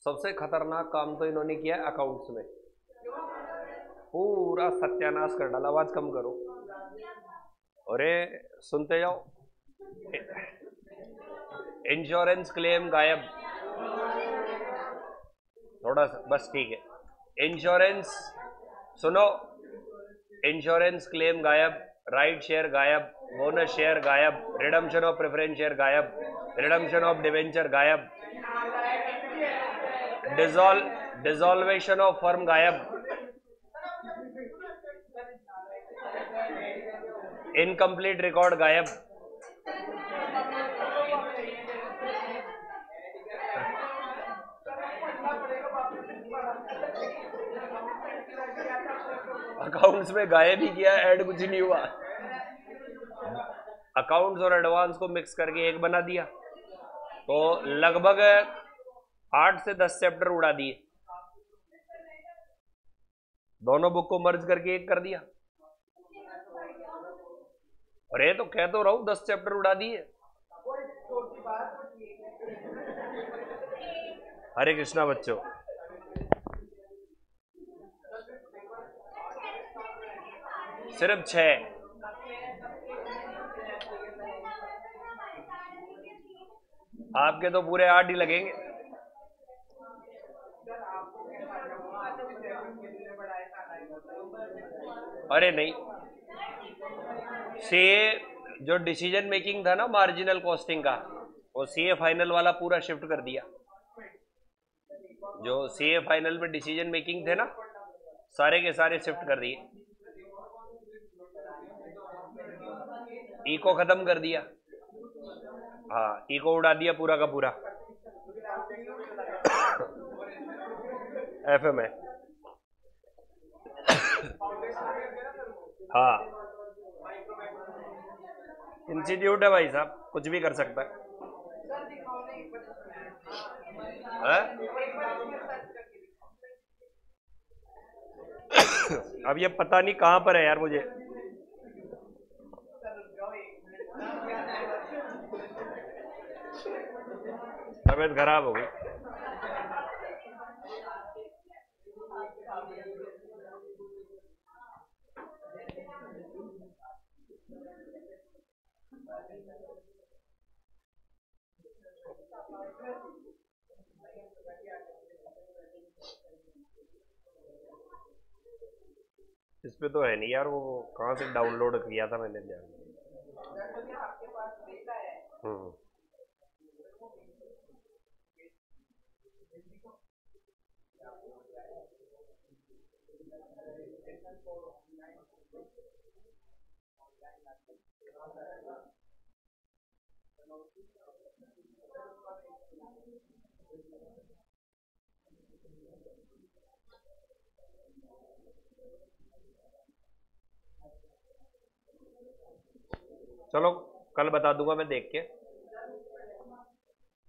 सबसे खतरनाक काम तो इन्होंने किया अकाउंट्स में, पूरा सत्यानाश कर डाला। आवाज कम करो, अरे सुनते जाओ। इंश्योरेंस क्लेम गायब, थोड़ा सा बस, ठीक है। इंश्योरेंस सुनो, इंश्योरेंस क्लेम गायब, राइट शेयर गायब, बोनस शेयर गायब, रिडम्पशन ऑफ प्रेफरेंस शेयर गायब, रिडम्पशन ऑफ डिवेंचर गायब, डिसॉल्वेशन ऑफ फर्म गायब, इनकम्प्लीट रिकॉर्ड गायब, अकाउंट्स में गायब ही किया, ऐड कुछ नहीं हुआ। अकाउंट्स और एडवांस को मिक्स करके एक बना दिया, तो लगभग 8 से 10 चैप्टर उड़ा दिए। दोनों बुक को मर्ज करके एक कर दिया। अरे तो कह तो रहा हूं 10 चैप्टर उड़ा दिए। हरे कृष्णा बच्चों, सिर्फ 6। आपके तो पूरे 8 ही लगेंगे। अरे नहीं, सीए जो डिसीजन मेकिंग था ना मार्जिनल कॉस्टिंग का, वो सीए फाइनल वाला पूरा शिफ्ट कर दिया। जो सीए फाइनल में डिसीजन मेकिंग थे ना, सारे के सारे शिफ्ट कर दिए। इको खत्म कर दिया, हाँ इको उड़ा दिया पूरा का पूरा। एफएम है, हाँ इंस्टीट्यूट है भाई साहब, कुछ भी कर सकता है। अब ये पता नहीं कहां पर है यार मुझे। तबीयत खराब हो गई। इस पे तो है नहीं यार, वो कहाँ से डाउनलोड किया था मैंने ध्यान। चलो कल बता दूंगा मैं देख के।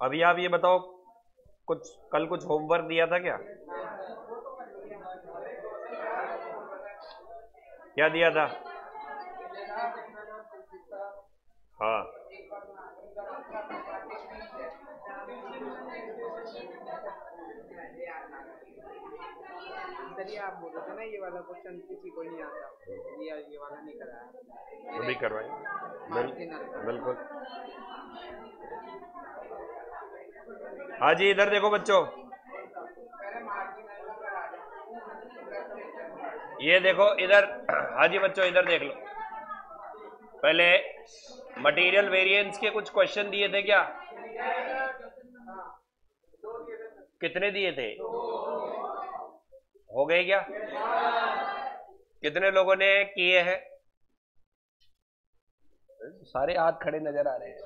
अभी आप ये बताओ, कुछ कल कुछ होमवर्क दिया था क्या? क्या दिया था? हाँ आप बोल रहे थे ना ये वाला क्वेश्चन किसी को नहीं आता, ये वाला नहीं कराया, अभी करवाएं। बिल्कुल। हाँ जी, इधर देखो बच्चों, ये देखो इधर। हाँ जी बच्चों, इधर देख लो। पहले मटेरियल वेरिएंस के कुछ क्वेश्चन दिए थे क्या? कितने दिए थे? हो गए क्या? कितने लोगों ने किए हैं? सारे हाथ खड़े नजर आ रहे हैं।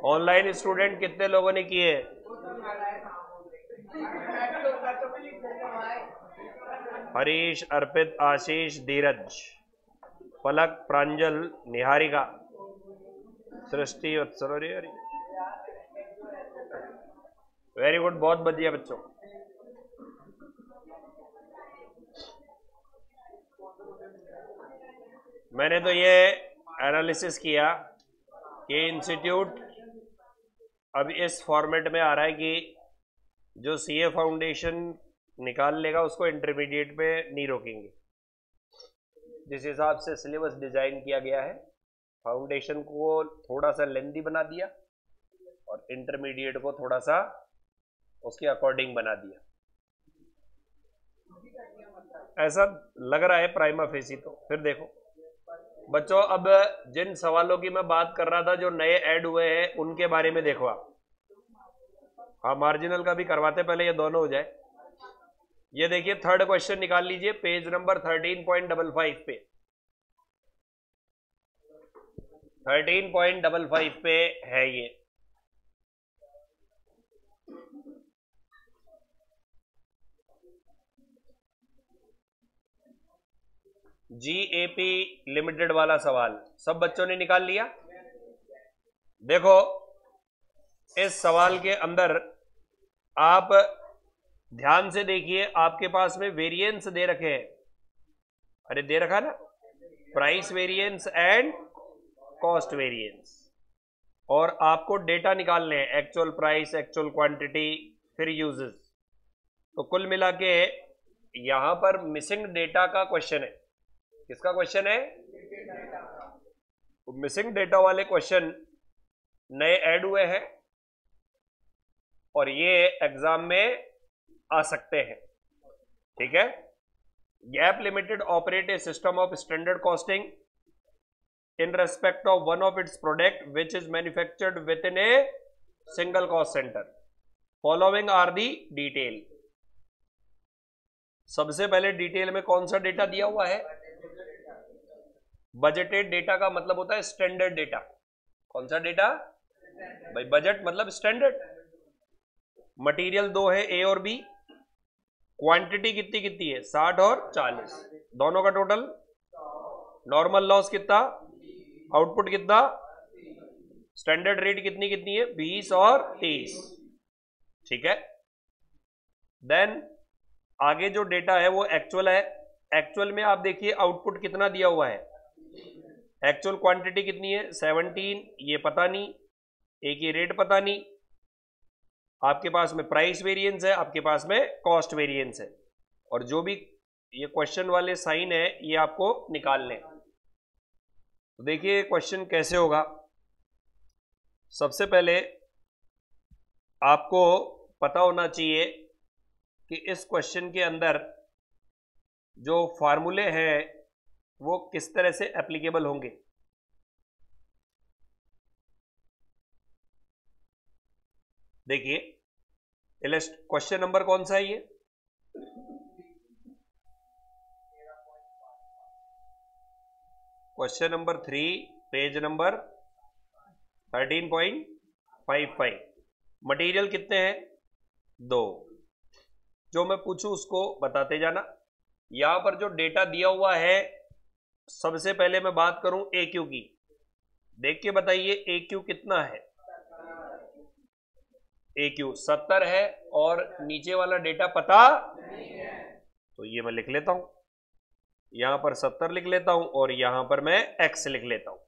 ऑनलाइन स्टूडेंट कितने लोगों ने किए? हरीश, अर्पित, आशीष, धीरज, पलक, प्रांजल, निहारिका, सृष्टि, वत्सल। वेरी गुड, बहुत बढ़िया बच्चों। मैंने तो ये एनालिसिस किया कि इंस्टीट्यूट अब इस फॉर्मेट में आ रहा है कि जो सीए फाउंडेशन निकाल लेगा उसको इंटरमीडिएट पे नहीं रोकेंगे। जिस हिसाब से सिलेबस डिजाइन किया गया है, फाउंडेशन को थोड़ा सा लेंथी बना दिया और इंटरमीडिएट को थोड़ा सा उसके अकॉर्डिंग बना दिया। ऐसा लग रहा है प्राइमा फेसी। तो फिर देखो बच्चों, अब जिन सवालों की मैं बात कर रहा था जो नए ऐड हुए हैं उनके बारे में देखो आप। हाँ, मार्जिनल का भी करवाते, पहले ये दोनों हो जाए। ये देखिए थर्ड क्वेश्चन निकाल लीजिए पेज नंबर 13.55 पे। 13.55 पे है ये। जीएपी लिमिटेड वाला सवाल सब बच्चों ने निकाल लिया। देखो इस सवाल के अंदर आप ध्यान से देखिए, आपके पास में वेरिएंस दे रखे हैं। अरे दे रखा ना, price variance and cost variance, और आपको डेटा निकालने हैं, एक्चुअल प्राइस, एक्चुअल क्वांटिटी, फिर यूजेस। तो कुल मिला के यहां पर मिसिंग डेटा का क्वेश्चन है। किसका क्वेश्चन है? मिसिंग डेटा वाले क्वेश्चन नए ऐड हुए हैं और ये एग्जाम में आ सकते हैं। ठीक है। Gap limited operate a system of standard costing in respect of one of its product which is manufactured within a single cost centre. Following are the detail. सबसे पहले डिटेल में कौन सा डेटा दिया हुआ है? बजटेड डेटा का मतलब होता है स्टैंडर्ड डेटा। कौन सा डेटा भाई? बजट मतलब स्टैंडर्ड। मटेरियल दो है, ए और बी। क्वांटिटी कितनी कितनी है? 60 और 40, दोनों का टोटल। नॉर्मल लॉस कितना? आउटपुट कितना? स्टैंडर्ड रेट कितनी कितनी है? 20 और 30। ठीक है। देन आगे जो डेटा है वो एक्चुअल है। एक्चुअल में आप देखिए आउटपुट कितना दिया हुआ है। एक्चुअल क्वांटिटी कितनी है? 17, ये पता नहीं, एक ही रेट पता नहीं। आपके पास में प्राइस वेरिएंस है, आपके पास में कॉस्ट वेरिएंस है, और जो भी ये क्वेश्चन वाले साइन है ये आपको निकालने। तो देखिए क्वेश्चन कैसे होगा। सबसे पहले आपको पता होना चाहिए कि इस क्वेश्चन के अंदर जो फार्मूले हैं वो किस तरह से एप्लीकेबल होंगे। देखिए क्वेश्चन नंबर कौन सा है ये? Question number 3, page number 13.55। Material कितने हैं? 2। जो मैं पूछूं उसको बताते जाना। यहां पर जो डेटा दिया हुआ है, सबसे पहले मैं बात करूं AQ की। देख के बताइए AQ कितना है? AQ 70 है, और नीचे वाला डेटा पता नहीं है। तो ये मैं लिख लेता हूं, यहां पर 70 लिख लेता हूं और यहां पर मैं X लिख लेता हूं।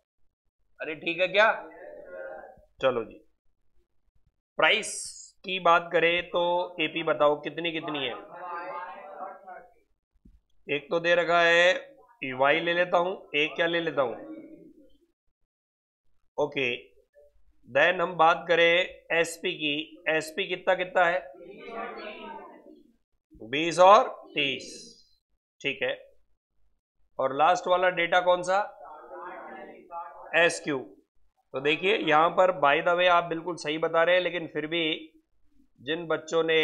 अरे ठीक है क्या? चलो जी। प्राइस की बात करें तो AP बताओ कितनी कितनी है? एक तो दे रखा है, Y ले लेता हूं, एक क्या ले लेता हूं? ओके। देन हम बात करें SP की। SP कितना कितना है? 20 और 30। ठीक है। और लास्ट वाला डेटा कौन सा? SQ। तो देखिए यहां पर बाय द वे आप बिल्कुल सही बता रहे हैं, लेकिन फिर भी जिन बच्चों ने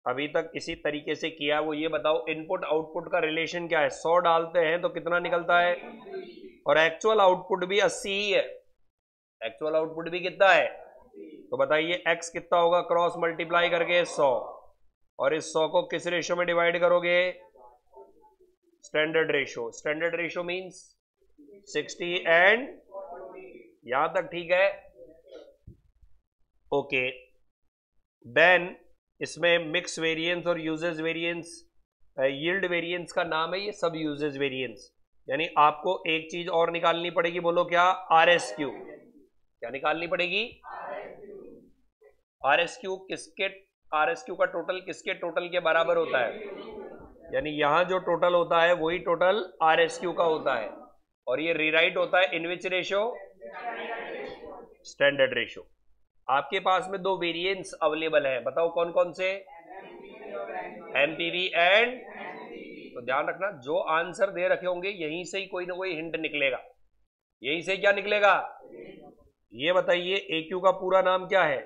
अभी तक इसी तरीके से किया वो ये बताओ इनपुट आउटपुट का रिलेशन क्या है? 100 डालते हैं तो कितना निकलता है? और एक्चुअल आउटपुट भी 80 ही है। एक्चुअल आउटपुट भी कितना है? तो बताइए X कितना होगा? क्रॉस मल्टीप्लाई करके 100, और इस 100 को किस रेशो में डिवाइड करोगे? Standard ratio. Standard ratio means 60 and, यहां तक ठीक है? ओके। देन इसमें मिक्स वेरिएंस और यूजेस वेरिएंस, यील्ड वेरिएंस का नाम है ये सब यूजेस वेरिएंस। यानी आपको एक चीज और निकालनी पड़ेगी, बोलो क्या? RSQ। क्या निकालनी पड़ेगी? आर एस क्यू का टोटल किसके टोटल के बराबर होता है? यानी यहां जो टोटल होता है वही टोटल आर एस क्यू का होता है, और ये रीराइट होता है इन विच रेशो? Standard ratio. आपके पास में दो वेरिएंट्स अवेलेबल है, बताओ कौन कौन से? एमपीवी एंड, तो ध्यान रखना जो आंसर दे रखे होंगे यहीं से ही कोई ना कोई हिंट निकलेगा। यहीं से क्या निकलेगा? ये बताइए एक्यू का पूरा नाम क्या है?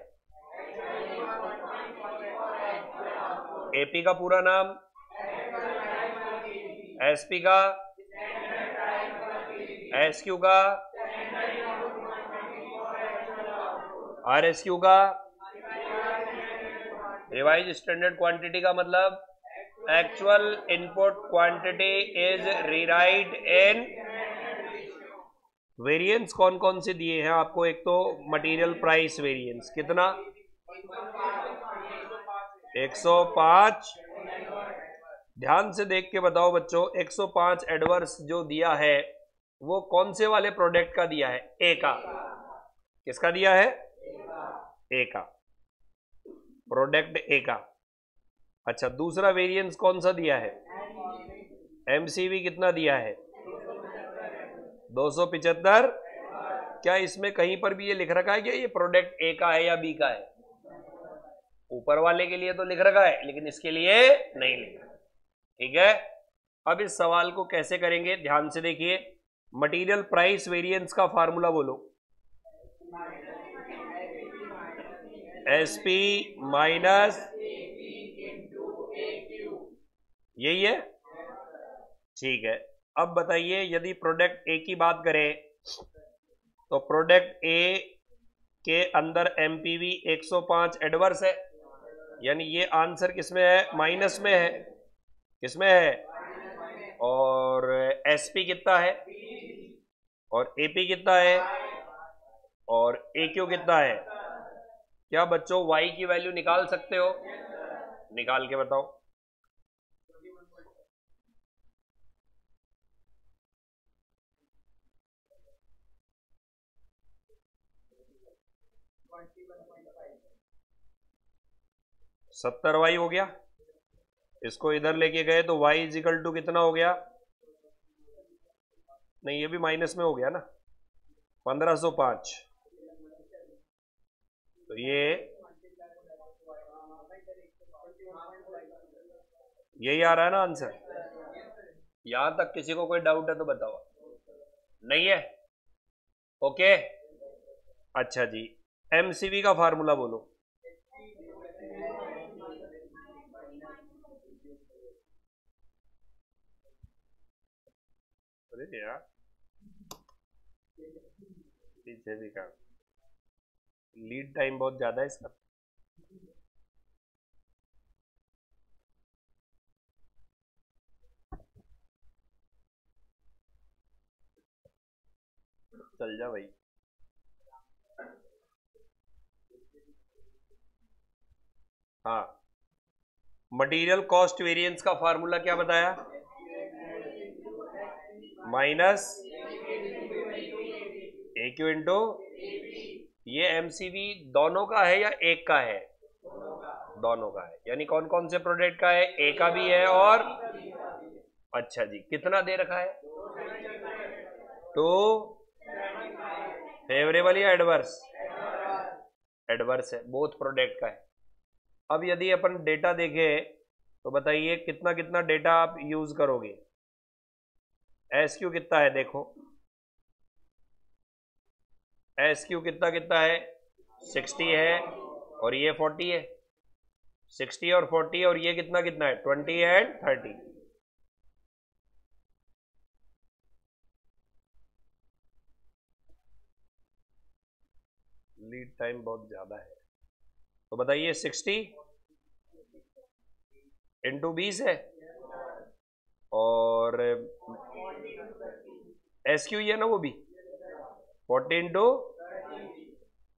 एपी का पूरा नाम? एसपी का? एसक्यू का? आरएसक्यू का? रिवाइज स्टैंडर्ड क्वांटिटी का मतलब actual input quantity is rewrite in. Variance कौन कौन से दिए हैं आपको? एक तो मटेरियल प्राइस वेरिएंस कितना? 105। ध्यान से देख के बताओ बच्चों, 105 एडवर्स जो दिया है वो कौन से वाले प्रोडक्ट का दिया है? ए का। किसका दिया है? ए का, प्रोडक्ट ए का। अच्छा, दूसरा वेरिएंस कौन सा दिया है? एमसीवी कितना दिया है? 275। क्या इसमें कहीं पर भी ये लिख रखा है कि ये प्रोडक्ट ए का है या बी का है? ऊपर वाले के लिए तो लिख रखा है लेकिन इसके लिए नहीं लिखा। ठीक है, अब इस सवाल को कैसे करेंगे ध्यान से देखिए। मटेरियल प्राइस वेरिएंस का फार्मूला बोलो। एसपी माइनस, यही है? ठीक है, अब बताइए यदि प्रोडक्ट ए की बात करें तो प्रोडक्ट ए के अंदर एमपीवी 105 एडवर्स है, यानी ये आंसर किसमें है? माइनस में है। किसमें है? और एसपी कितना है? और एपी कितना है? और एक्यू कितना है? क्या बच्चों वाई की वैल्यू निकाल सकते हो? निकाल के बताओ। सत्तर वाई हो गया, इसको इधर लेके गए तो y इज इक्वल टू कितना हो गया? नहीं, ये भी माइनस में हो गया ना, 1505। तो ये यही आ रहा है ना आंसर। यहां तक किसी को कोई डाउट है तो बताओ। नहीं है? ओके, अच्छा जी, एमसीवी का फार्मूला बोलो। अरे यार पीछे भी का लीड टाइम बहुत ज्यादा है इसका। चल जा भाई। हाँ, मटेरियल कॉस्ट वेरिएंस का फार्मूला क्या बताया? माइनस एक्यू इंटू, ये एमसीवी दोनों का है या एक का है? दोनों का है, यानी कौन कौन से प्रोडक्ट का है? ए का भी है और, अच्छा जी, कितना दे रखा है? तो फेवरेबल या एडवर्स? एडवर्स है, बोथ प्रोडक्ट का है। अब यदि अपन डेटा देखें तो बताइए कितना कितना डेटा आप यूज करोगे? एस क्यू कितना है देखो, एस क्यू कितना कितना है? 60 है और ये 40 है। 60 और 40 और ये कितना कितना है? 20 एंड 30। लीड टाइम बहुत ज्यादा है, तो बताइए 60 इंटू 20 है और एस क्यू है ना वो भी 40 इंटू,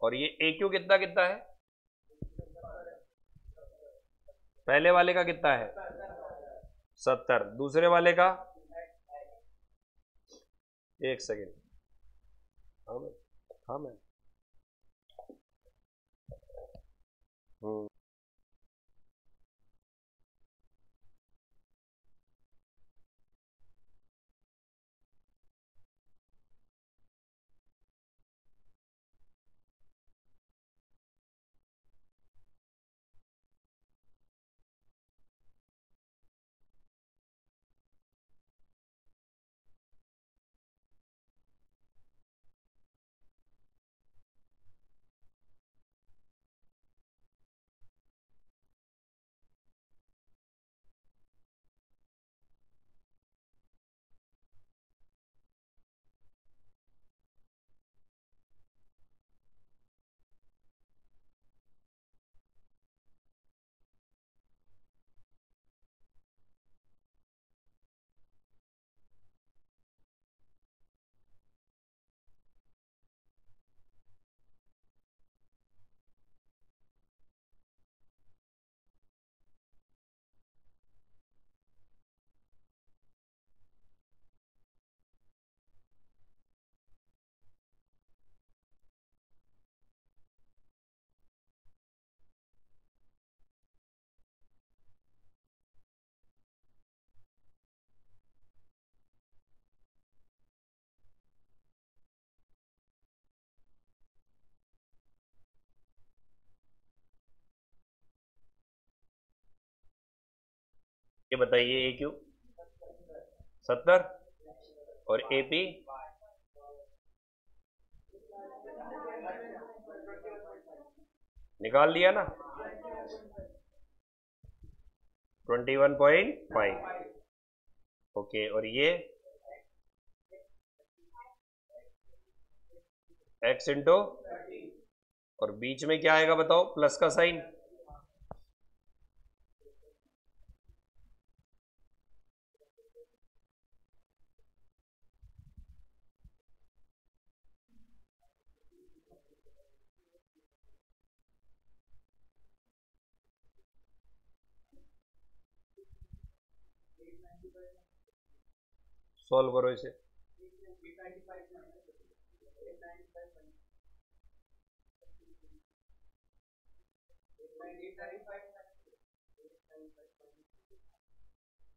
और ये ए क्यू कितना कितना है? पहले वाले का कितना है? 70। दूसरे वाले का? एक सेकेंड, हाँ मैम, ये बताइए, ए क्यू 70 और ए पी निकाल लिया ना, 21.5। ओके, और ये x इंटू, और बीच में क्या आएगा बताओ, प्लस का साइन। सॉल्व करो इसे।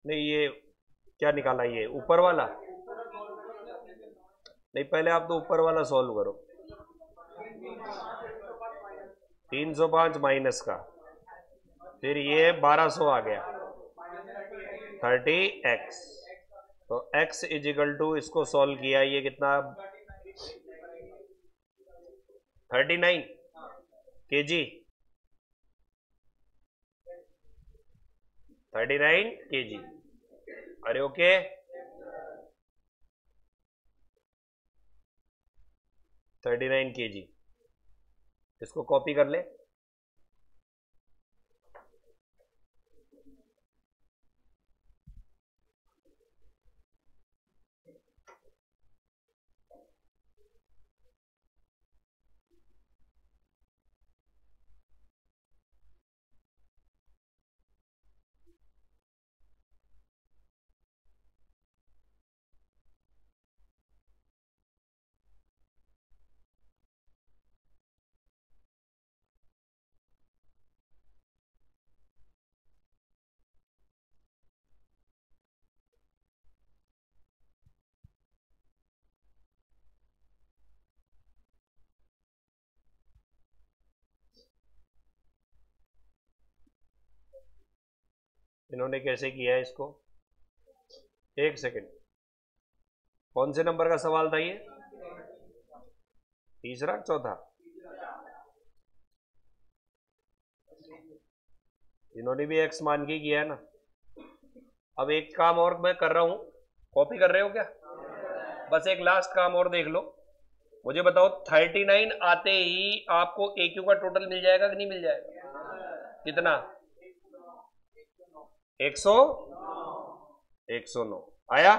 नहीं, ये क्या निकाला, ये ऊपर वाला? नहीं, पहले आप तो ऊपर वाला सॉल्व करो। 305 माइनस का, फिर ये 1200 आ गया, 30x। तो x इजिकल टू, इसको सॉल्व किया, ये कितना, 39 kg, 39 kg। अरे ओके, 39 kg। इसको कॉपी कर ले। इन्होंने कैसे किया है इसको, एक सेकंड। कौन से नंबर का सवाल था ये, तीसरा, चौथा? इन्होंने भी एक्स मान के किया है ना। अब एक काम और मैं कर रहा हूं, कॉपी कर रहे हो क्या? बस एक लास्ट काम और देख लो, मुझे बताओ 39 आते ही आपको ए क्यू का टोटल मिल जाएगा कि नहीं मिल जाएगा? कितना? 109 आया।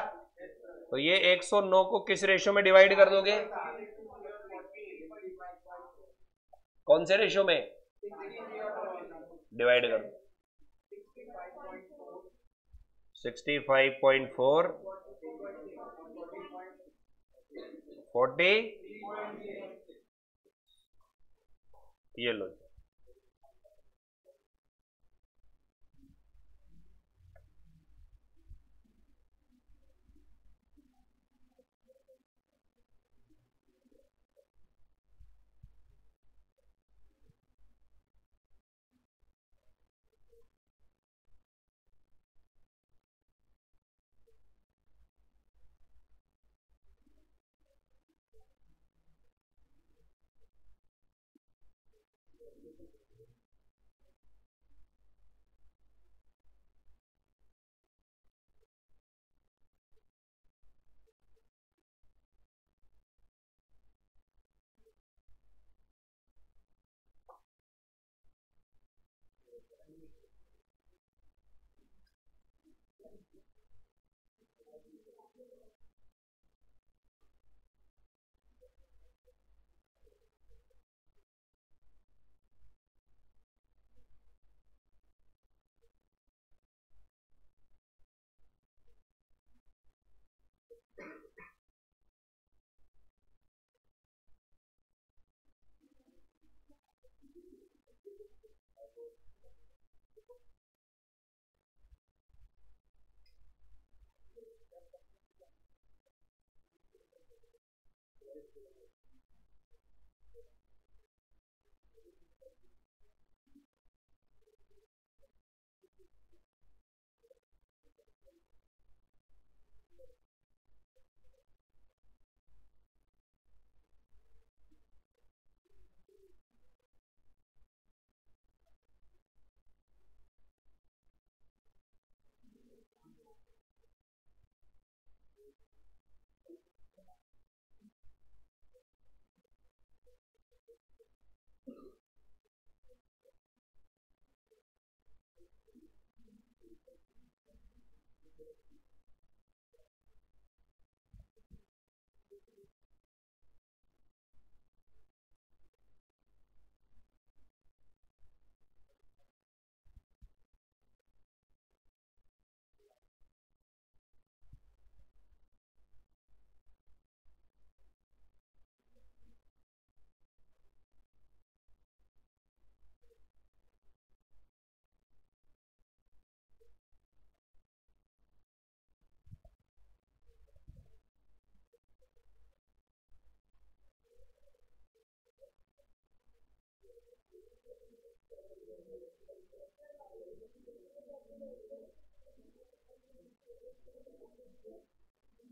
तो ये 109 को किस रेशो में डिवाइड कर दोगे? कौन से रेशो में डिवाइड कर दो? 65.4, 40, ये लो।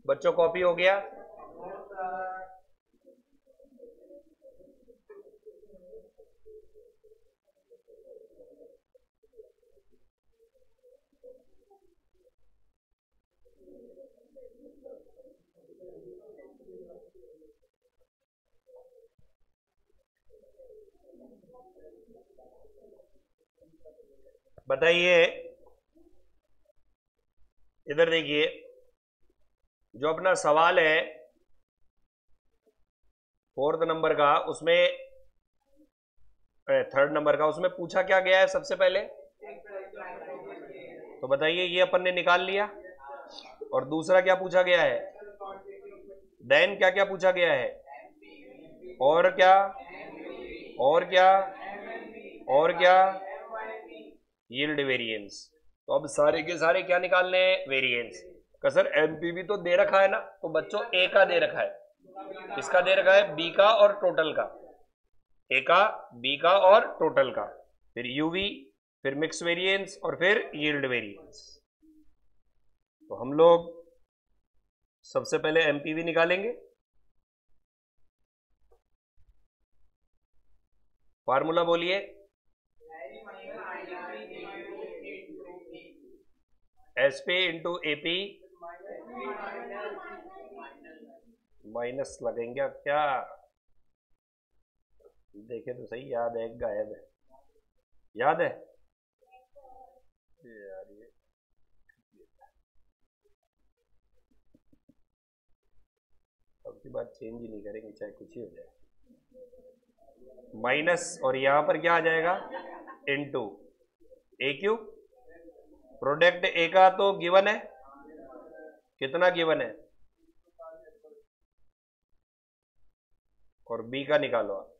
बच्चों कॉपी हो गया? बताइए, इधर देखिए, जो अपना सवाल है 4th नंबर का, उसमें 3rd नंबर का, उसमें पूछा क्या गया है सबसे पहले? तो बताइए, ये अपन ने निकाल लिया। और दूसरा क्या पूछा गया है? देन क्या क्या पूछा गया है? और क्या? और क्या? और क्या? Yield variance. तो अब सारे के सारे क्या निकालने हैं? वेरिएंस का। सर एमपीवी तो दे रखा है ना, तो बच्चों ए का दे रखा है, किसका दे रखा है? बी का और टोटल का। ए का, बी का और टोटल का, फिर यूवी, फिर मिक्स वेरिएंस और फिर यील्ड वेरिएंस। तो हम लोग सबसे पहले एमपीवी निकालेंगे। फार्मूला बोलिए। एसपी इंटू एपी माइनस लगेंगे क्या? देखे तो सही, याद है? गायब है, याद है यार ये। अब की बात चेंज ही नहीं करेंगे, चाहे कुछ ही हो जाए। माइनस, और यहां पर क्या आ जाएगा? इनटू ए क्यूब। प्रोडक्ट ए का तो गिवन है, कितना गिवन है? और बी का निकालो आप।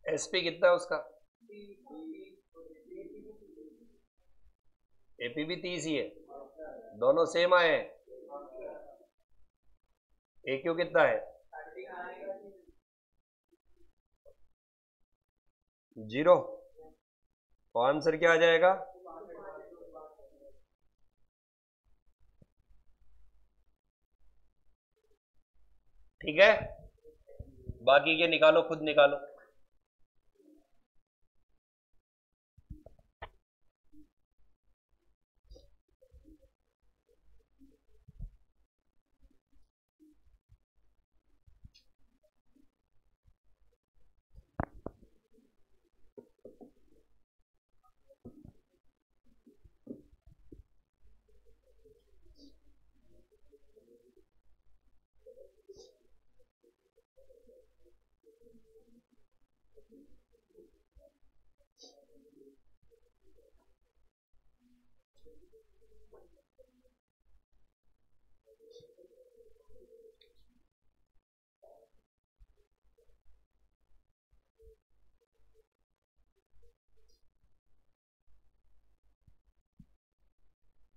एसपी कितना है उसका? एपी भी 30 ही है, दोनों सेम आए हैं। ए क्यू कितना है? 0। तो आंसर क्या आ जाएगा? ठीक है, बाकी के निकालो, खुद निकालो।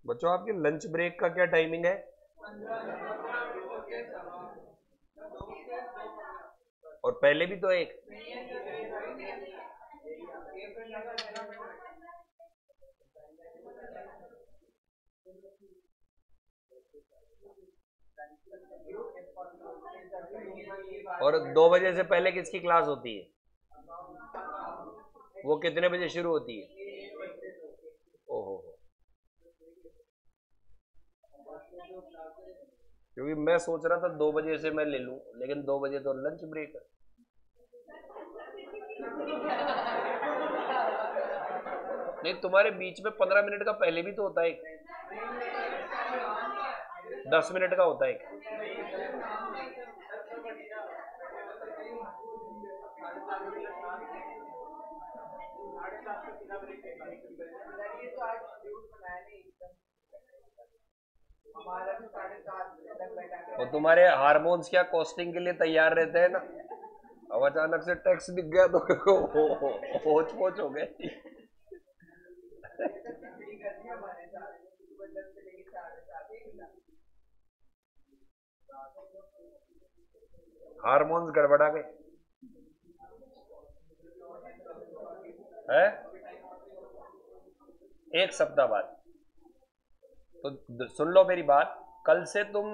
बच्चों आपके लंच ब्रेक का क्या टाइमिंग है? और पहले भी तो एक। और 2 बजे से पहले किसकी क्लास होती है? वो कितने बजे शुरू होती है? ओहो, क्योंकि मैं सोच रहा था 2 बजे से मैं ले लूं, लेकिन 2 बजे तो लंच ब्रेक है। नहीं, तुम्हारे बीच में 15 मिनट का पहले भी तो होता है, 10 मिनट का होता है। और तुम्हारे हार्मोन्स क्या कॉस्टिंग के लिए तैयार रहते हैं ना, अब अचानक से टैक्स दिख गया तो होच पोच हो गए। हार्मोन्स गड़बड़ा गए है। 1 सप्ताह बाद तो सुन लो मेरी बात, कल से तुम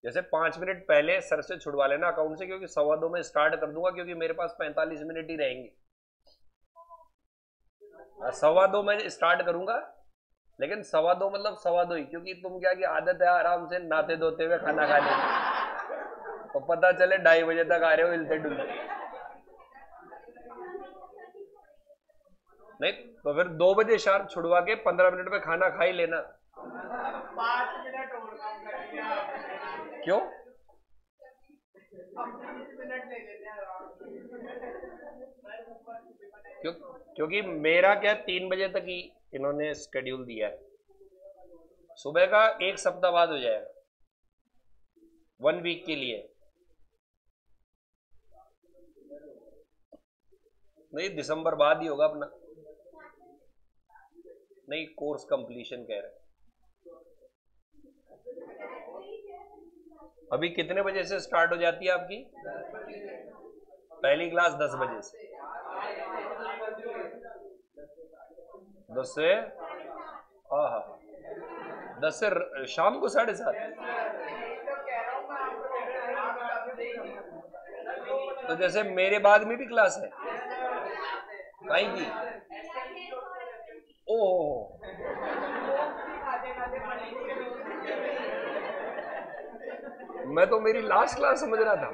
जैसे 5 मिनट पहले सर से छुड़वा लेना अकाउंट से, क्योंकि 2:15 में स्टार्ट कर दूंगा, क्योंकि मेरे पास 45 मिनट ही रहेंगे। 2:15 में स्टार्ट करूंगा, लेकिन 2:15 मतलब 2:15 ही, क्योंकि तुम क्या की आदत है आराम से नहाते धोते हुए खाना खाने की, तो पता चले 2:30 बजे तक आ रहे हो हिलते डुलते। नहीं तो फिर 2 बजे शार्प छुड़वा के 15 मिनट में खाना खा ही लेना। 5 मिनट और कम कर दिया। क्यों? 20 मिनट ले लेते हैं क्योंकि मेरा क्या 3 बजे तक ही इन्होंने शेड्यूल दिया है, सुबह का 1 सप्ताह बाद हो जाएगा, 1 वीक के लिए। नहीं, दिसंबर बाद ही होगा अपना। नहीं, कोर्स कंप्लीशन कह रहे हैं। अभी कितने बजे से स्टार्ट हो जाती है आपकी पहली क्लास? 10 बजे से। 10 से हाँ 10 से शाम को 7:30। तो जैसे मेरे बाद में भी क्लास है काई की? ओह, मैं तो मेरी लास्ट क्लास समझ रहा था।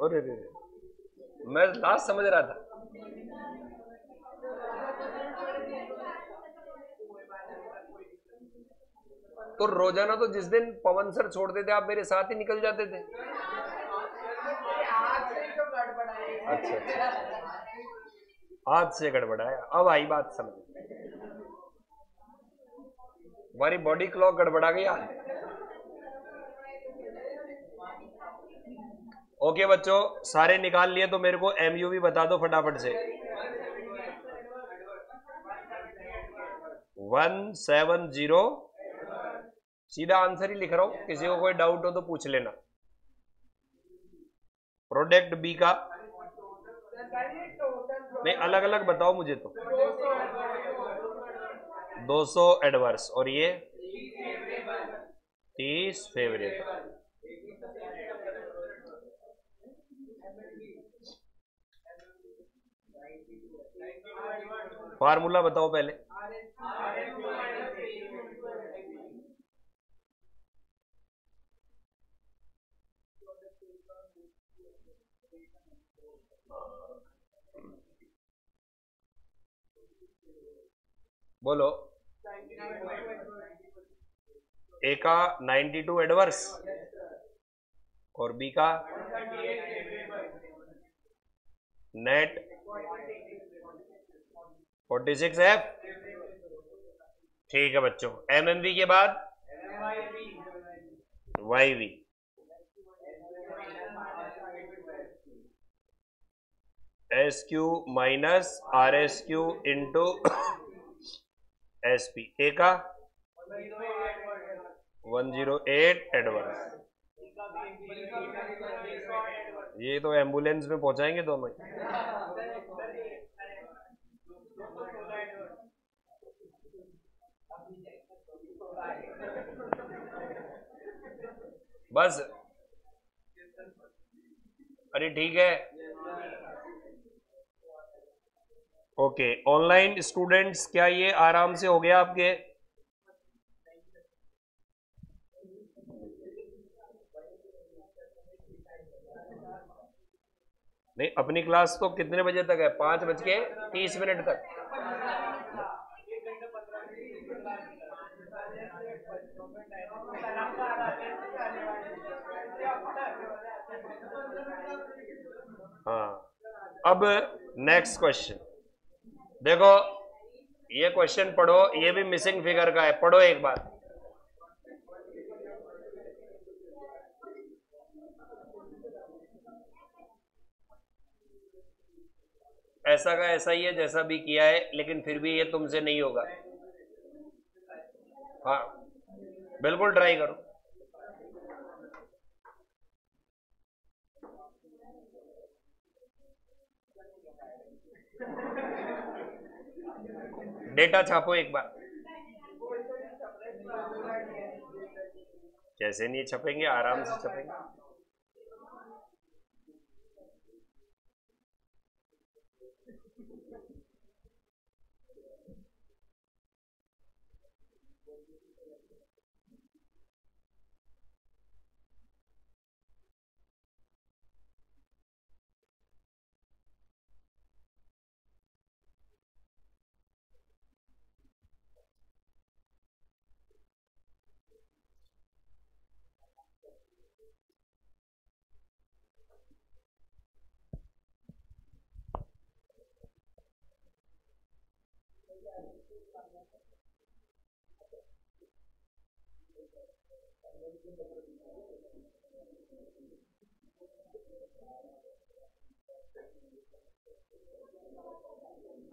अरे रे, मैं लास्ट समझ रहा था। तो रोजाना तो जिस दिन पवन सर छोड़ते थे आप मेरे साथ ही निकल जाते थे। अच्छा, आज से गड़बड़ाया, अब आई बात समझ। हमारी बॉडी क्लॉक गड़बड़ा गया। ओके बच्चों, सारे निकाल लिए तो मेरे को एमयू भी बता दो फटाफट से। 170, सीधा आंसर ही लिख रहा हूं, किसी को कोई डाउट हो तो पूछ लेना। प्रोडक्ट बी का नहीं, अलग अलग बताओ मुझे तो। 200 एडवर्स और ये 30 फेवरेबल। फार्मूला बताओ पहले। बोलो। ए का 92 एडवर्स और बी का नेट 46 एफ। ठीक है बच्चों, एमएमवी के बाद why V S Q minus R S Q into S P A का 108 एडवर्स। ये तो एम्बुलेंस में पहुंचाएंगे दोनों ही। बस अरे ठीक है। ओके ऑनलाइन स्टूडेंट्स, क्या ये आराम से हो गया आपके? नहीं, अपनी क्लास तो कितने बजे तक है? 5:30 तक। हाँ, अब नेक्स्ट क्वेश्चन देखो, ये क्वेश्चन पढ़ो, ये भी मिसिंग फिगर का है, पढ़ो एक बार। ऐसा का ऐसा ही है जैसा भी किया है, लेकिन फिर भी ये तुमसे नहीं होगा। हाँ बिल्कुल ट्राई करो। डेटा छापो एक बार। कैसे नहीं छपेंगे, आराम से छपेंगे।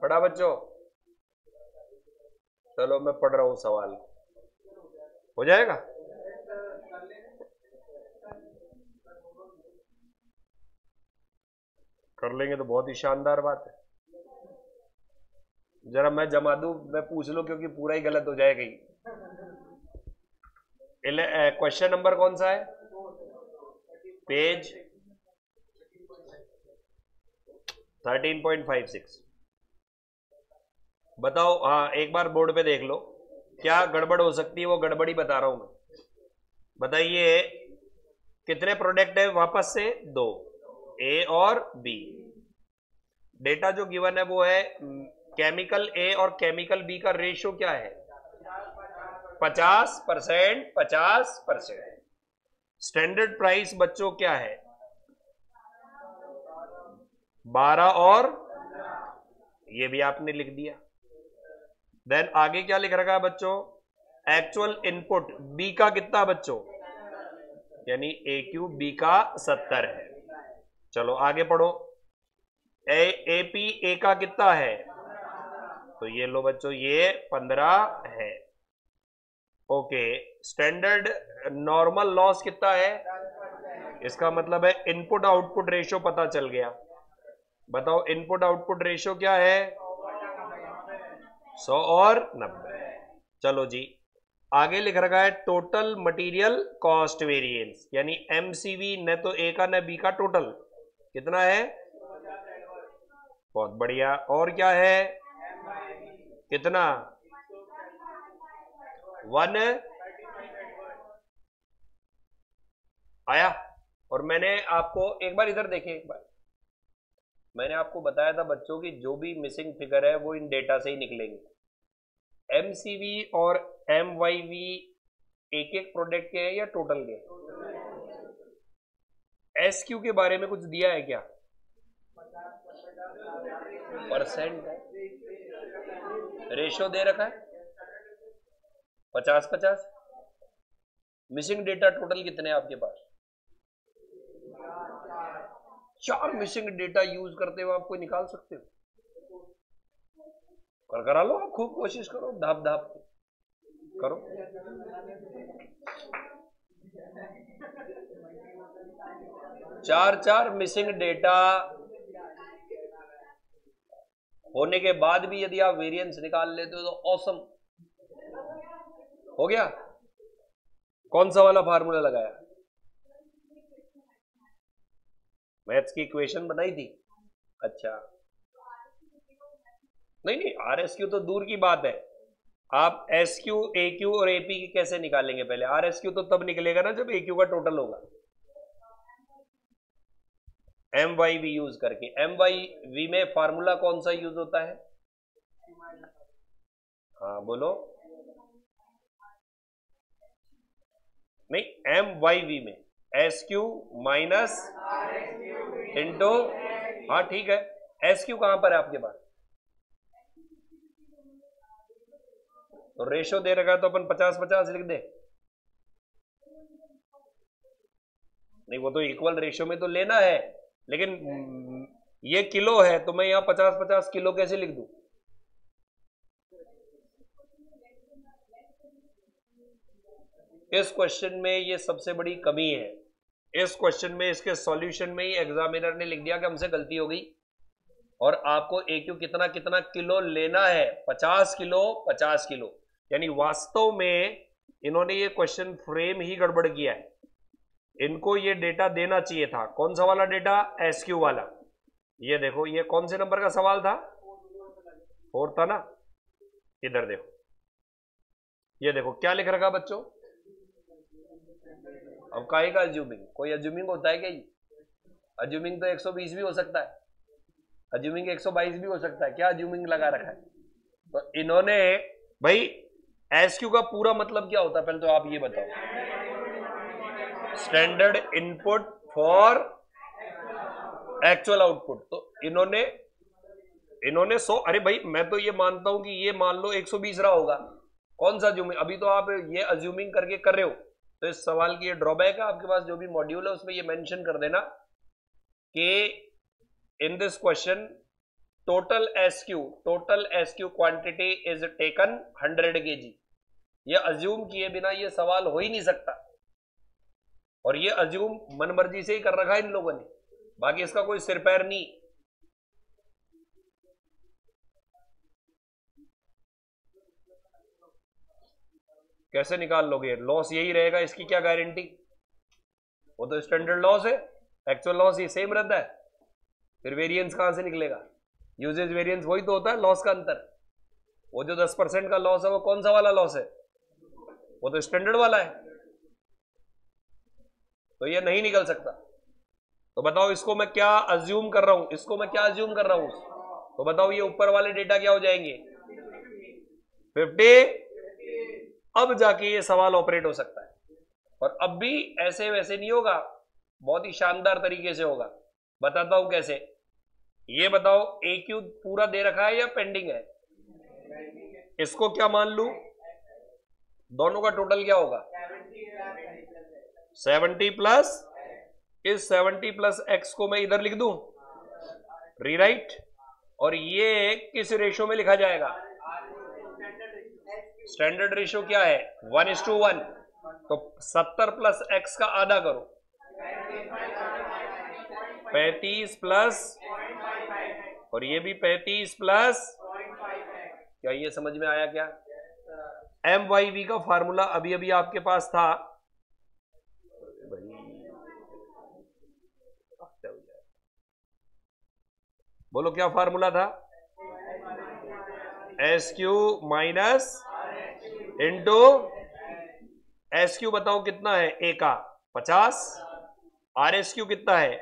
पढ़ा बच्चों? चलो मैं पढ़ रहा हूं, सवाल हो जाएगा। कर लेंगे तो बहुत ही शानदार बात है। जरा मैं जमा दूं, मैं पूछ लूं, क्योंकि पूरा ही गलत हो जाएगा ही। क्वेश्चन नंबर कौन सा है? पेज 13.56। बताओ। हाँ एक बार बोर्ड पे देख लो, क्या गड़बड़ हो सकती है, वो गड़बड़ी बता रहा हूं मैं। बताइए कितने प्रोडक्ट है? वापस से दो, ए और बी। डेटा जो गिवन है वो है केमिकल ए और केमिकल बी का रेशियो क्या है? 50%, 50%। स्टैंडर्ड प्राइस बच्चों क्या है? 12 और ये भी आपने लिख दिया। देन आगे क्या लिख रखा है बच्चों? एक्चुअल इनपुट बी का कितना बच्चों? यानी ए क्यू बी का 70 है। चलो आगे पढ़ो। ए पी ए का कितना है? तो ये लो बच्चों, ये 15 है। ओके, स्टैंडर्ड नॉर्मल लॉस कितना है? इसका मतलब है इनपुट आउटपुट रेशियो पता चल गया। बताओ इनपुट आउटपुट रेशियो क्या है? 100 और 90। चलो जी, आगे लिख रखा है टोटल मटेरियल कॉस्ट वेरिएंस, यानी एमसीवी न तो ए का न बी का, टोटल कितना है? बहुत बढ़िया। और क्या है? कितना? 1 आया। और मैंने आपको एक बार इधर देखिए, एक बार मैंने आपको बताया था बच्चों की जो भी मिसिंग फिगर है वो इन डेटा से ही निकलेंगे। एमसीवी और एमवाईवी एक एक प्रोडक्ट के हैं या टोटल के? एसक्यू के बारे में कुछ दिया है क्या? परसेंट है, रेशो दे रखा है 50-50। मिसिंग डेटा टोटल कितने हैं आपके पास? 4 मिसिंग डेटा यूज करते हुए आप कोई निकाल सकते हो? और करा लो, आप खूब कोशिश करो, धाप धाप करो। चार मिसिंग डेटा होने के बाद भी यदि आप वेरिएंस निकाल लेते हो तो ऑसम हो गया। कौन सा वाला फार्मूला लगाया? मैथ्स की इक्वेशन बनाई थी? अच्छा, नहीं RSQ तो दूर की बात है। आप SQ, AQ और AP की कैसे निकालेंगे? पहले RSQ तो तब निकलेगा ना जब AQ का टोटल होगा। MYV यूज करके। MYV में फार्मूला कौन सा यूज होता है? हाँ बोलो। नहीं, MYV में SQ माइनस इंटू, हाँ ठीक है। SQ कहां पर है आपके पास? तो रेशो दे रखा है तो अपन 50-50 लिख दे। नहीं, वो तो इक्वल रेशो में तो लेना है, लेकिन ये किलो है तो मैं यहां 50-50 किलो कैसे लिख दूं? इस क्वेश्चन में ये सबसे बड़ी कमी है। इस क्वेश्चन में, इसके सॉल्यूशन में ही एग्जामिनर ने लिख दिया कि हमसे गलती हो गई और आपको AQ कितना कितना किलो लेना है, 50 किलो 50 किलो। यानी वास्तव में इन्होंने ये क्वेश्चन फ्रेम ही गड़बड़ किया है। इनको ये डेटा देना चाहिए था। कौन सा वाला डेटा? SQ वाला। ये देखो, ये कौन से नंबर का सवाल था? 4 था ना। इधर देखो, ये देखो क्या लिख रखा बच्चों। अब काहे का अज्यूमिंग? कोई अज्यूमिंग होता है क्या? ये अज्यूमिंग तो 120 भी हो सकता है, अज्यूमिंग 122 भी हो सकता है। क्या अज्यूमिंग लगा रखा है? तो इन्होंने, भाई SQ का पूरा मतलब क्या होता है पहले तो आप ये बताओ। Standard input for actual output. तो इन्होंने 100, अरे भाई मैं तो ये मानता हूं कि ये मान लो 120 रहा होगा। कौन सा अज्यूमिंग? अभी तो आप ये अज्यूमिंग करके कर रहे हो। तो इस सवाल की ये ड्रॉबैक है, आपके पास जो भी मॉड्यूल है उसमें ये मेंशन कर देना कि in this question total SQ quantity is taken 100 kg। ये अज्यूम किए बिना ये सवाल हो ही नहीं सकता, और ये अज्यूम मनमर्जी से ही कर रखा है इन लोगों ने, बाकी इसका कोई सिर पैर नहीं। कैसे निकाल लोगे? लॉस यही रहेगा, इसकी क्या गारंटी? वो तो स्टैंडर्ड लॉस है, एक्चुअल लॉस ये सेम रहता है। फिर वेरिएंस कहां से निकलेगा? यूजेज वेरिएंस वही तो होता है लॉस का अंतर। वो जो 10% का लॉस है वो कौन सा वाला लॉस है? वो तो स्टैंडर्ड वाला है। तो ये नहीं निकल सकता। तो बताओ इसको मैं क्या अज्यूम कर रहा हूं, इसको मैं क्या अज्यूम कर रहा हूं? तो बताओ ये ऊपर वाले डेटा क्या हो जाएंगे? 50। अब जाके ये सवाल ऑपरेट हो सकता है, और अब भी ऐसे वैसे नहीं होगा, बहुत ही शानदार तरीके से होगा। बताता हूं कैसे। ये बताओ AQ पूरा दे रखा है या पेंडिंग है? इसको क्या मान लूं? दोनों का टोटल क्या होगा? 70 प्लस, इस 70 प्लस x को मैं इधर लिख दूं, रीराइट। और ये किस रेशो में लिखा जाएगा? स्टैंडर्ड रेशो क्या है? 1:1। तो 70 प्लस x का आधा करो, 35 प्लस, और ये भी 35 प्लस। क्या ये समझ में आया क्या? MYV का फार्मूला अभी अभी आपके पास था। बोलो क्या फार्मूला था? SQ माइनस इंटू SQ बताओ कितना है? A का 50, RSQ कितना है?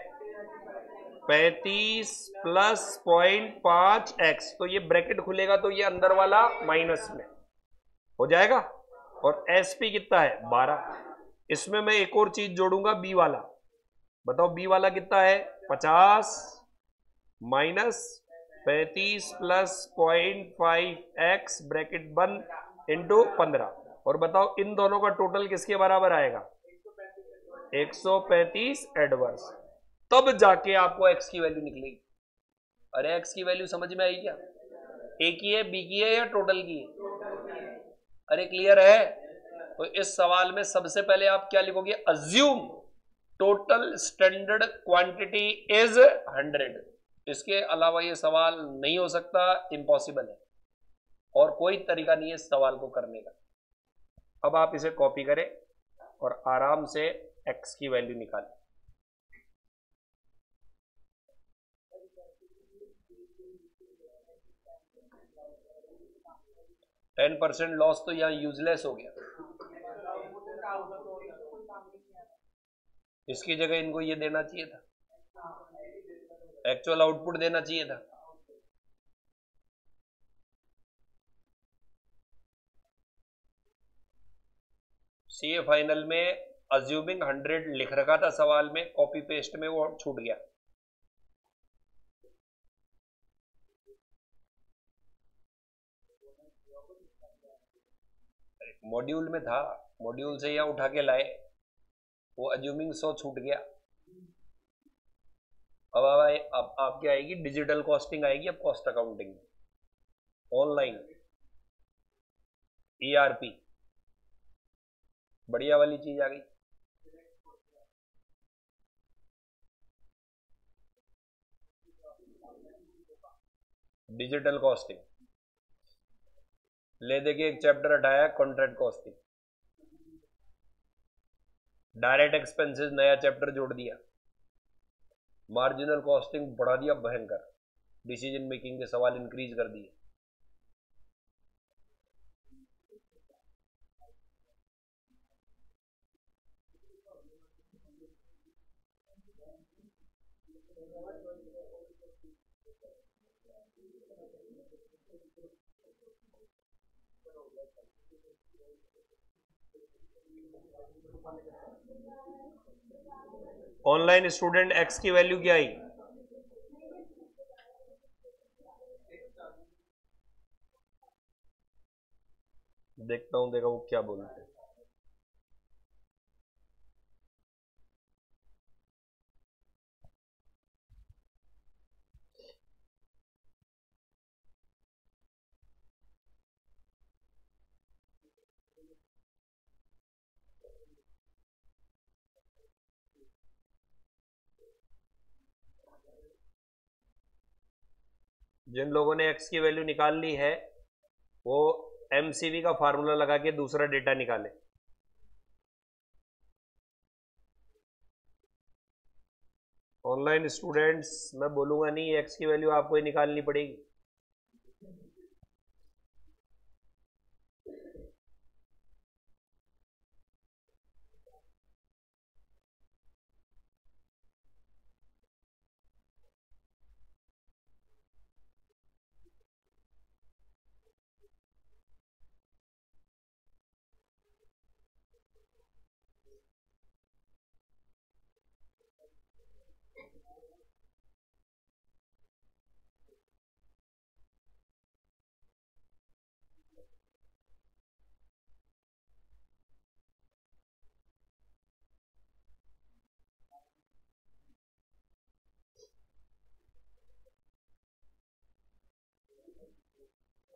35 प्लस 0.5x। तो ये ब्रैकेट खुलेगा तो ये अंदर वाला माइनस में हो जाएगा। और SP कितना है? 12। इसमें मैं एक और चीज जोड़ूंगा, B वाला। बताओ B वाला कितना है? 50 माइनस 35 प्लस 0.5x ब्रैकेट बंद इंटू 15। और बताओ इन दोनों का टोटल किसके बराबर आएगा? 135 एडवर्स। तब जाके आपको एक्स की वैल्यू निकलेगी। अरे एक्स की वैल्यू समझ में आई क्या? ए की है, बी की है या टोटल की है? अरे क्लियर है? तो इस सवाल में सबसे पहले आप क्या लिखोगे? Assume total standard quantity is 100। इसके अलावा ये सवाल नहीं हो सकता, इम्पॉसिबल है, और कोई तरीका नहीं है इस सवाल को करने का। अब आप इसे कॉपी करें और आराम से एक्स की वैल्यू निकालें। %10 लॉस तो यहां यूजलेस हो गया। इसकी जगह इनको ये देना चाहिए था, एक्चुअल आउटपुट देना चाहिए था। सीए फाइनल में अज्यूमिंग 100 लिख रखा था सवाल में, कॉपी पेस्ट में वो छूट गया। मॉड्यूल में था, मॉड्यूल से यहां उठा के लाए, वो अज्यूमिंग 100 छूट गया। अब आपकी आएगी डिजिटल कॉस्टिंग, आएगी अब कॉस्ट अकाउंटिंग ऑनलाइन, ईआरपी, बढ़िया वाली चीज आ गई। डिजिटल कॉस्टिंग ले देके एक चैप्टर हटाया, कॉन्ट्रैक्ट कॉस्टिंग, डायरेक्ट एक्सपेंसेस नया चैप्टर जोड़ दिया, मार्जिनल कॉस्टिंग बढ़ा दिया भयंकर, डिसीजन मेकिंग के सवाल इंक्रीज कर दिए। ऑनलाइन स्टूडेंट एक्स की वैल्यू क्या आई? देखता हूं, देखा वो क्या बोलते हैं। जिन लोगों ने एक्स की वैल्यू निकाल ली है वो एमसीवी का फार्मूला लगा के दूसरा डेटा निकाले। ऑनलाइन स्टूडेंट्स मैं बोलूंगा नहीं, एक्स की वैल्यू आपको ही निकालनी पड़ेगी।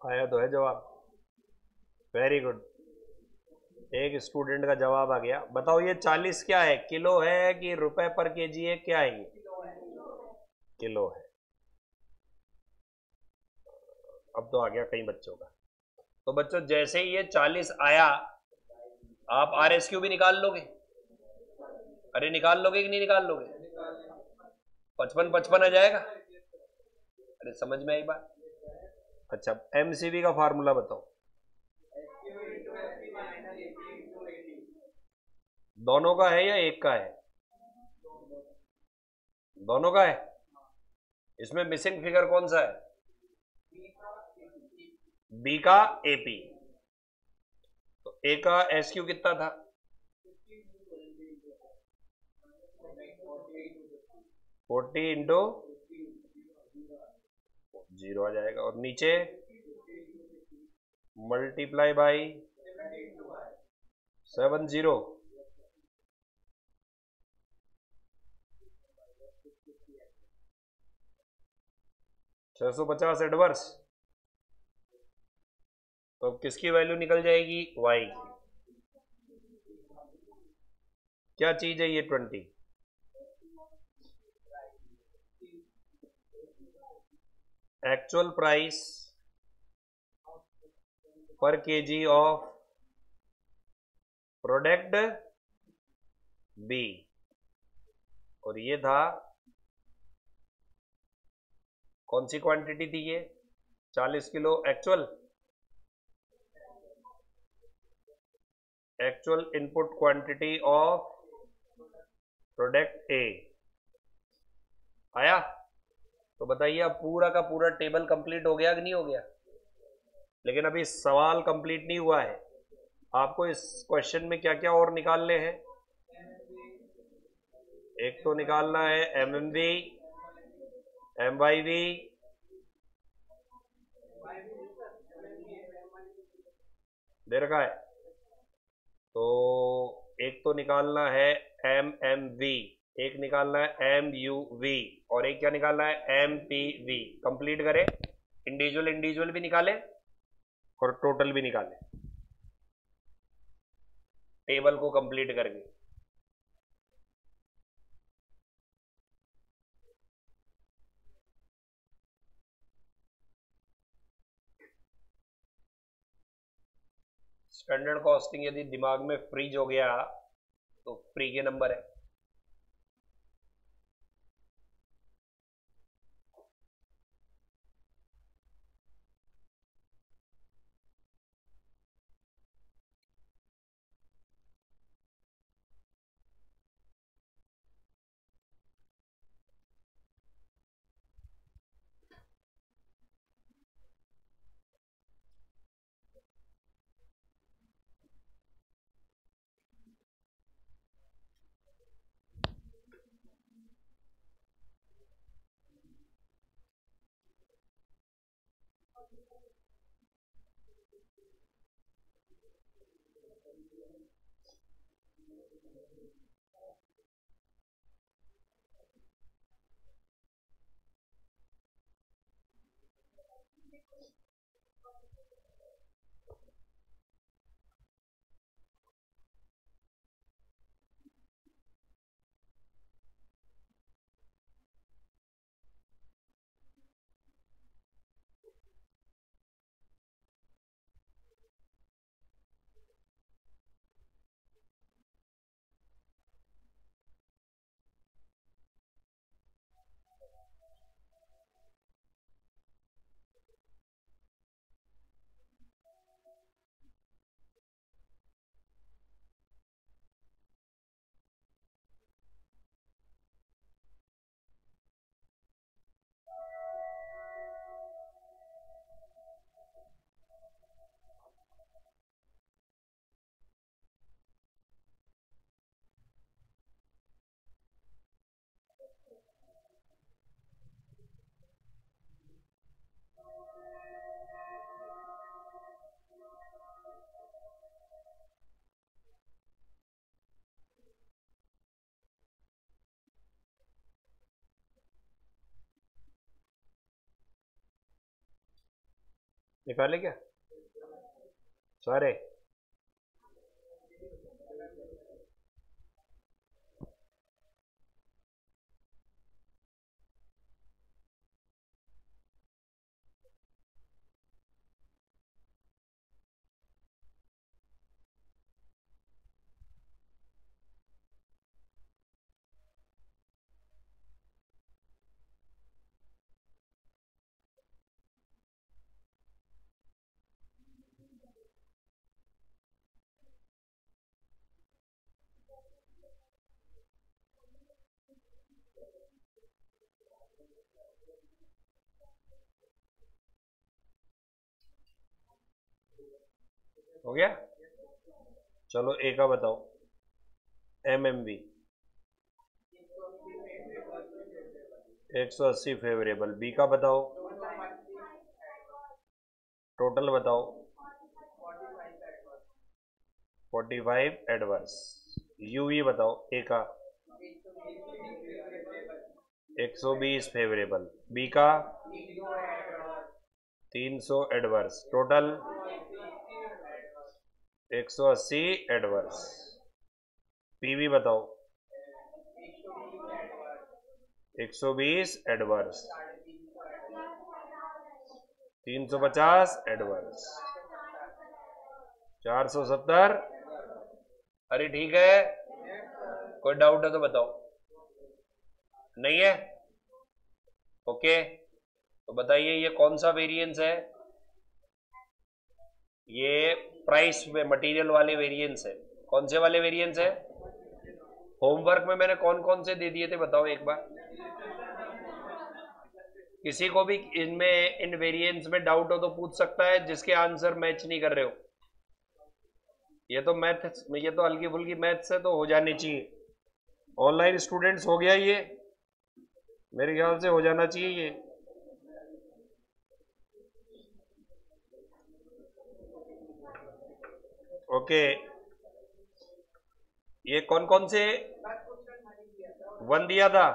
आया तो है जवाब, वेरी गुड, एक स्टूडेंट का जवाब आ गया। बताओ ये 40 क्या है, किलो है कि रुपए पर केजी है, क्या है ये? किलो है। अब तो आ गया कई बच्चों का। तो बच्चों जैसे ही ये 40 आया, आप आरएसक्यू भी निकाल लोगे? अरे निकाल लोगे कि नहीं निकाल लोगे? 55 आ जाएगा। अरे समझ में आई बात? अच्छा, एमसीबी का फार्मूला बताओ। दोनों का है या एक का है? दोनों का है। इसमें मिसिंग फिगर कौन सा है? बी का एपी। तो ए का एसक्यू कितना था? 40 इंटू 0 आ जाएगा, और नीचे मल्टीप्लाई बाई 70 650 एडवर्स। तो अब किसकी वैल्यू निकल जाएगी? y। क्या चीज है ये 20? एक्चुअल प्राइस पर केजी ऑफ प्रोडक्ट बी, और ये था कौन सी क्वांटिटी थी ये? 40 kilo actual input quantity of product ए। आया? तो बताइए अब पूरा का पूरा टेबल कंप्लीट हो गया कि नहीं हो गया? लेकिन अभी सवाल कंप्लीट नहीं हुआ है। आपको इस क्वेश्चन में क्या क्या और निकालने हैं? एक तो निकालना है एमएमवी, एमवाईवी, दे रखा है। तो एक तो निकालना है एमएमवी, एक निकालना है एमयूवी, और एक क्या निकालना है? एमपीवी। कंप्लीट करें, इंडिविजुअल इंडिविजुअल भी निकालें और टोटल भी निकालें टेबल को कंप्लीट करके। स्टैंडर्ड कॉस्टिंग यदि दिमाग में फ्रीज हो गया तो फ्री के नंबर है। निकाले क्या सारे? हो गया? चलो ए का बताओ। MMV 180 favourable. बी का बताओ, टोटल बताओ। 45 एडवर्स। यूवी बताओ, ए का 120 फेवरेबल, बी का 300 एडवर्स, टोटल 180 एडवर्स। पीवी बताओ 120 एडवर्स, 350 एडवर्स, 470। अरे ठीक है, कोई डाउट है तो बताओ। नहीं है? ओके, तो बताइए ये कौन सा वेरिएंस है? ये प्राइस में मटेरियल वाले वेरिएंस है। कौन से वाले वेरिएंस है? होमवर्क में मैंने कौन कौन से दे दिए थे बताओ एक बार। किसी को भी इनमें इन वेरिएंस में डाउट हो तो पूछ सकता है, जिसके आंसर मैच नहीं कर रहे हो। ये तो मैथ, ये तो हल्की फुल्की मैथ से तो हो जानी चाहिए। ऑनलाइन स्टूडेंट्स हो गया ये, मेरे ख्याल से हो जाना चाहिए ये। ओके, ये कौन कौन से वन दिया था?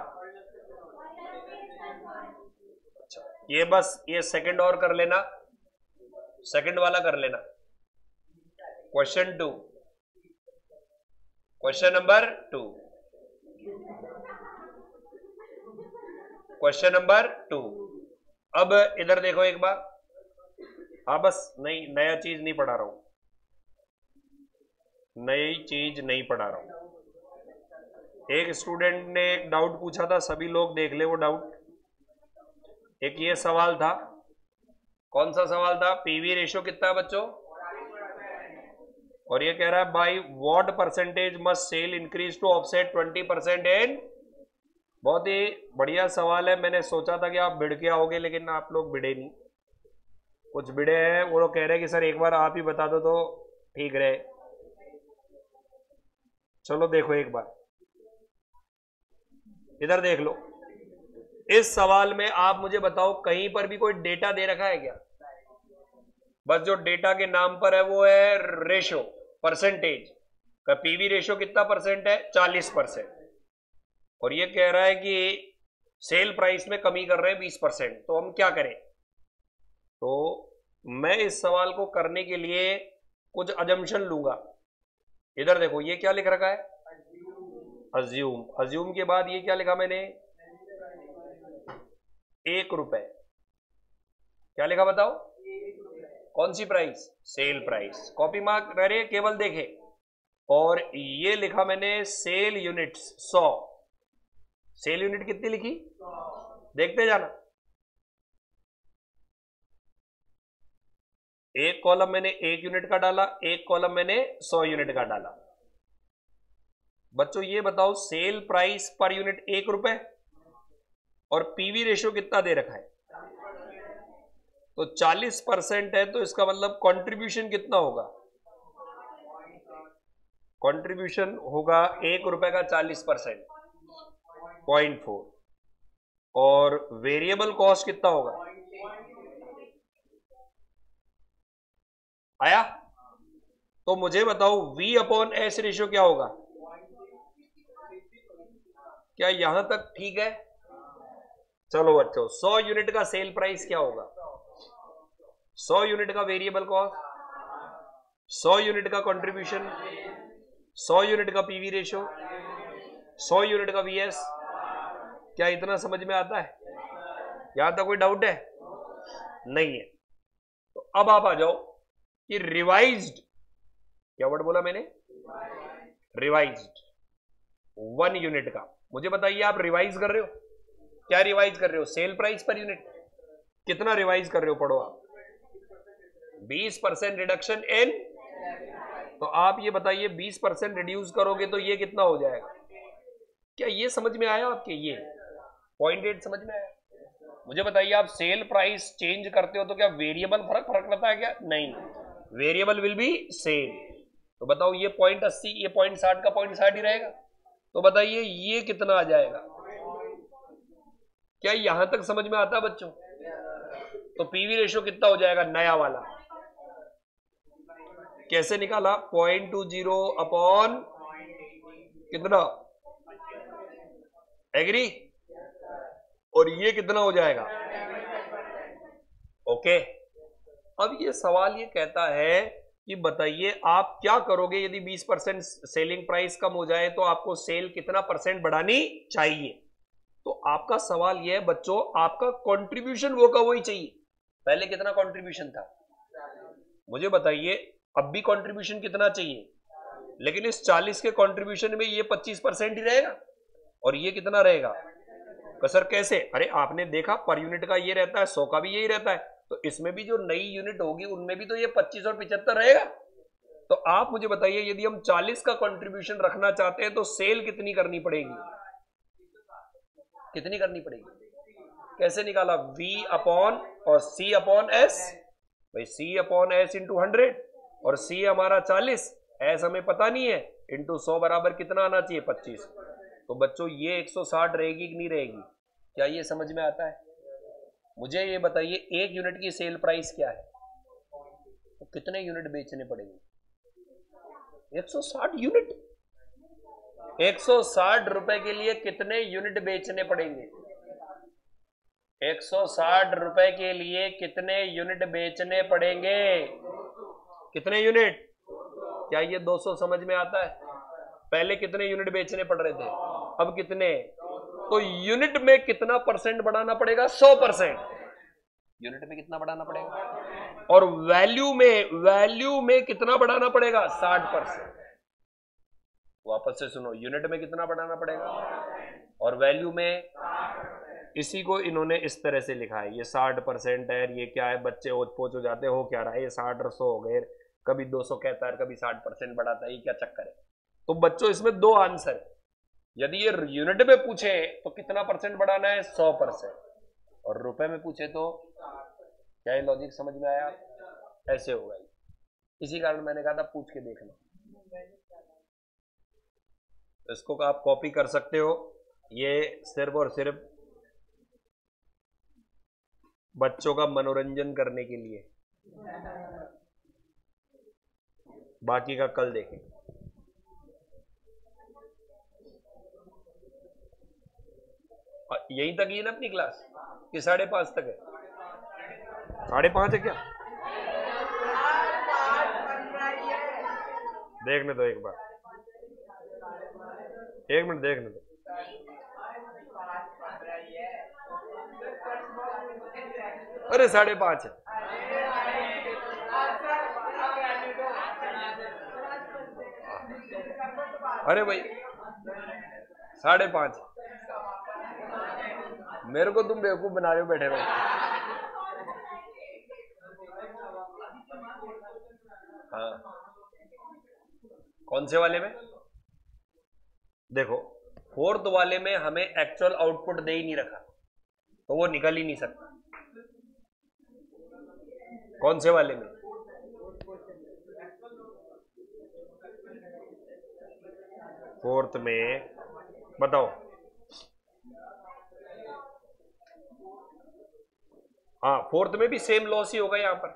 ये बस ये सेकंड और कर लेना, सेकंड वाला कर लेना। Question 2, question number 2, question number 2। अब इधर देखो एक बार। हाँ बस, नहीं नया चीज नहीं पढ़ा रहा हूं, नई चीज नहीं पढ़ा रहा हूं। एक स्टूडेंट ने एक डाउट पूछा था, सभी लोग देख ले वो डाउट। एक ये सवाल था, कौन सा सवाल था? पीवी रेशियो कितना है बच्चों? और ये कह रहा है by what percentage must sale increase to offset 20% in. बहुत ही बढ़िया सवाल है। मैंने सोचा था कि आप भिड़ के आओगे, लेकिन आप लोग भिड़े नहीं। कुछ भिड़े हैं, वो लोग कह रहे हैं कि सर एक बार आप ही बता दो तो ठीक रहे। चलो देखो एक बार, इधर देख लो। इस सवाल में आप मुझे बताओ, कहीं पर भी कोई डेटा दे रखा है क्या? बस जो डेटा के नाम पर है वो है रेशो, परसेंटेज का। पीवी रेशो कितना परसेंट है? 40%। और ये कह रहा है कि सेल प्राइस में कमी कर रहे हैं 20%। तो हम क्या करें? तो मैं इस सवाल को करने के लिए कुछ अजम्पशन लूंगा। इधर देखो, ये क्या लिख रखा है? अज्यूम। अज्यूम के बाद ये क्या लिखा मैंने? 1 रुपए। क्या लिखा बताओ? कौन सी price? Sale price. Copy mark रहे, केवल देखे। और ये लिखा मैंने सेल यूनिट्स 100। सेल यूनिट कितनी लिखी? देखते जाना। एक कॉलम मैंने 1 यूनिट का डाला, एक कॉलम मैंने 100 यूनिट का डाला। बच्चों ये बताओ, सेल प्राइस पर यूनिट 1 रुपए और पीवी रेशियो कितना दे रखा है? तो 40% है, तो इसका मतलब कंट्रीब्यूशन कितना होगा? कंट्रीब्यूशन होगा 1 रुपए का 40%, 0.4। और वेरिएबल कॉस्ट कितना होगा? आया? तो मुझे बताओ V अपॉन S रेशियो क्या होगा? क्या यहां तक ठीक है? चलो बच्चों, 100 यूनिट का सेल प्राइस क्या होगा? 100 यूनिट का वेरिएबल कॉस्ट, 100 यूनिट का कंट्रीब्यूशन, 100 यूनिट का पीवी रेशियो, 100 यूनिट का VS। क्या इतना समझ में आता है? यहां तक कोई डाउट है? नहीं है। तो अब आप आ जाओ कि रिवाइज्ड, क्या वर्ड बोला मैंने? रिवाइज्ड 1 यूनिट का। मुझे बताइए, आप रिवाइज कर रहे हो? क्या रिवाइज कर रहे हो? Sale price per unit. कितना रिवाइज कर रहे हो? पढ़ो आप। 20% रिडक्शन इन। तो आप ये बताइए, 20% रिड्यूस करोगे तो ये कितना हो जाएगा? क्या ये समझ में आया आपके? ये 0.8 समझ में आया? मुझे बताइए, आप सेल प्राइस चेंज करते हो तो क्या वेरिएबल फर्क रहता है क्या? नहीं, वेरिएबल विल बी सेम। तो बताओ, ये 0.80, ये 0.60 का 0.60 ही रहेगा। तो बताइए ये कितना आ जाएगा? क्या यहां तक समझ में आता है बच्चों? तो पीवी रेशियो कितना हो जाएगा नया वाला? कैसे निकाला? 0.20 अपॉन कितना? एग्री? और ये कितना हो जाएगा? ओके। अब ये सवाल ये कहता है कि बताइए आप क्या करोगे यदि 20% सेलिंग प्राइस कम हो जाए तो आपको सेल कितना परसेंट बढ़ानी चाहिए? तो आपका सवाल यह है बच्चों, आपका कंट्रीब्यूशन वो का वही चाहिए। पहले कितना कंट्रीब्यूशन था मुझे बताइए, अब भी कंट्रीब्यूशन कितना चाहिए? लेकिन इस 40 के कंट्रीब्यूशन में ये 25% ही रहेगा और ये कितना रहेगा? सर कैसे? अरे आपने देखा पर यूनिट का ये रहता है, 100 का भी यही रहता है, तो इसमें भी जो नई यूनिट होगी उनमें भी तो ये 25 और 75 रहेगा। तो आप मुझे बताइए यदि हम 40 का कंट्रीब्यूशन रखना चाहते हैं तो सेल कितनी करनी पड़ेगी? कितनी करनी पड़ेगी? कैसे निकाला? V अपॉन और C अपॉन S। भाई C अपॉन S इंटू 100 और C हमारा 40, S हमें पता नहीं है, इंटू 100 बराबर कितना आना चाहिए? 25। तो बच्चों ये 160 रहेगी कि नहीं रहेगी? क्या ये समझ में आता है? मुझे ये बताइए एक यूनिट की सेल प्राइस क्या है, तो कितने यूनिट बेचने पड़ेंगे? 160 यूनिट। 160 रुपए के लिए कितने यूनिट बेचने पड़ेंगे? 160 रुपए के लिए कितने यूनिट बेचने पड़ेंगे? कितने यूनिट? क्या ये 200 समझ में आता है? पहले कितने यूनिट बेचने पड़ रहे थे, अब कितने? तो यूनिट में कितना परसेंट बढ़ाना पड़ेगा? 100%। यूनिट में कितना बढ़ाना पड़ेगा? और वैल्यू में कितना बढ़ाना पड़ेगा? 60%। वापस से सुनो, यूनिट में कितना बढ़ाना पड़ेगा और वैल्यू में? इसी को इन्होंने इस तरह से लिखा है, ये 60% है। ये क्या है बच्चे, ओच पोच हो जाते हो क्या रहा है, ये 60 और 100 हो गए, कभी 200 कहता है, कभी 60% बढ़ाता है, ये क्या चक्कर है? तो बच्चों इसमें दो आंसर है। यदि ये यूनिट में पूछे तो कितना परसेंट बढ़ाना है? 100%। और रुपए में पूछे तो क्या ये लॉजिक समझ में आया? ऐसे होगा। इसी कारण मैंने कहा था पूछ के देखना। इसको आप कॉपी कर सकते हो, ये सिर्फ और सिर्फ बच्चों का मनोरंजन करने के लिए, बाकी का कल देखें। यहीं तक ही है ना अपनी क्लास कि 5:30 तक है? 5:30 है क्या? देखने दो एक बार, एक मिनट देखने दो। अरे 5:30 है। अरे भाई 5:30 मेरे को तुम बेवकूफ बना रहे हो, बैठे रहो। हाँ कौन से वाले में? देखो फोर्थ वाले में हमें एक्चुअल आउटपुट दे ही नहीं रखा, तो वो निकल ही नहीं सकता। कौन से वाले में? फोर्थ में बताओ। हाँ फोर्थ में भी सेम लॉस ही होगा। यहां पर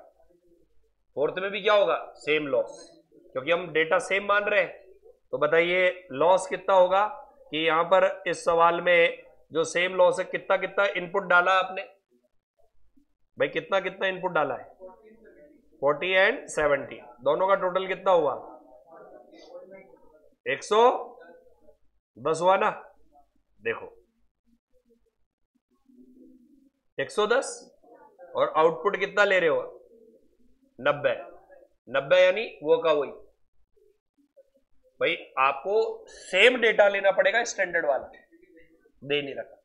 फोर्थ में भी क्या होगा? सेम लॉस, क्योंकि हम डेटा सेम मान रहे हैं। तो बताइए लॉस कितना होगा कि यहां पर इस सवाल में जो सेम लॉस है, कितना कितना इनपुट डाला आपने? भाई कितना कितना इनपुट डाला है? 40 एंड 70, दोनों का टोटल कितना हुआ? 110 हुआ ना? देखो 110 और आउटपुट कितना ले रहे हो? 90 यानी वो का वही। भाई आपको सेम डेटा लेना पड़ेगा, स्टैंडर्ड वाला दे नहीं रखा,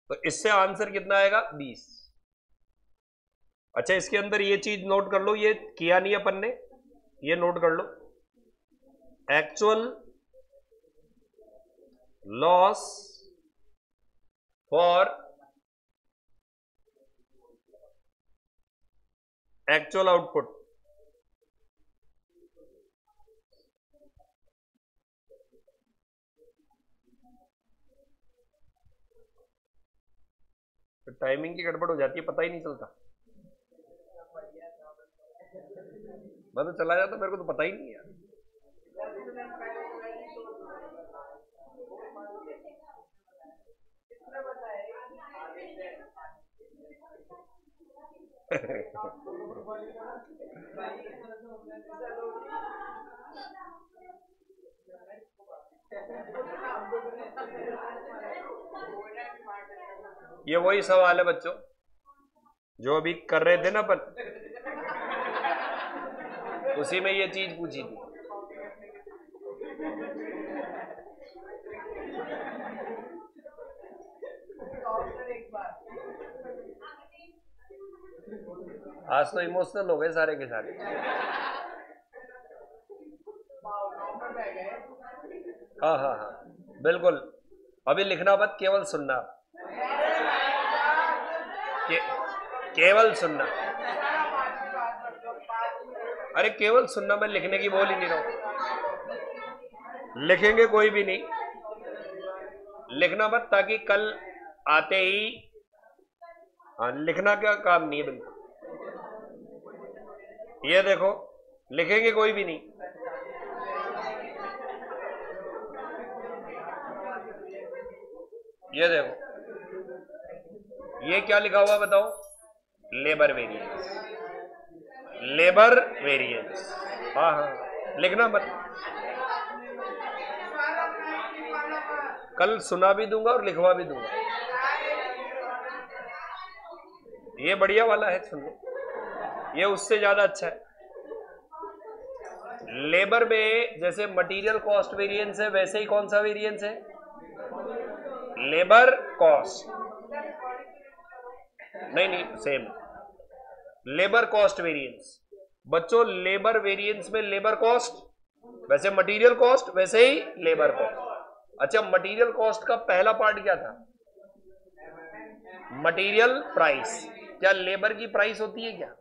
तो इससे आंसर कितना आएगा? 20। अच्छा इसके अंदर ये चीज नोट कर लो, ये किया नहीं अपन ने, ये नोट कर लो, actual loss for actual output. तो टाइमिंग की गड़बड़ हो जाती है, पता ही नहीं चलता। मैं तो चला जाता, मेरे को तो पता ही नहीं है। ये वही सवाल है बच्चों जो अभी कर रहे थे ना अपन, उसी में ये चीज पूछी थी। आज तो इमोशनल हो गए सारे के सारे। हाँ हाँ हाँ बिल्कुल। अभी लिखना मत, केवल सुनना। केवल सुनना। अरे केवल सुनना, मैं लिखने की बोल ही नहीं रहा हूं। लिखेंगे कोई भी नहीं, लिखना मत, ताकि कल आते ही, हाँ लिखना क्या काम नहीं है बिल्कुल। ये देखो, लिखेंगे कोई भी नहीं। ये देखो, ये क्या लिखा हुआ बताओ? Labour variance. लेबर वेरिएंस, हाँ हाँ लिखना मत। कल सुना भी दूंगा और लिखवा भी दूंगा। ये बढ़िया वाला है, सुन लो, ये उससे ज्यादा अच्छा है। लेबर में जैसे मटेरियल कॉस्ट वेरिएंस है, वैसे ही कौन सा वेरिएंस है? Labour cost. नहीं नहीं, सेम लेबर कॉस्ट वेरिएंस। बच्चों लेबर वेरिएंस में लेबर कॉस्ट, वैसे मटेरियल कॉस्ट, वैसे ही लेबर कॉस्ट। अच्छा, मटेरियल कॉस्ट का पहला पार्ट क्या था? Material price. क्या लेबर की प्राइस होती है क्या?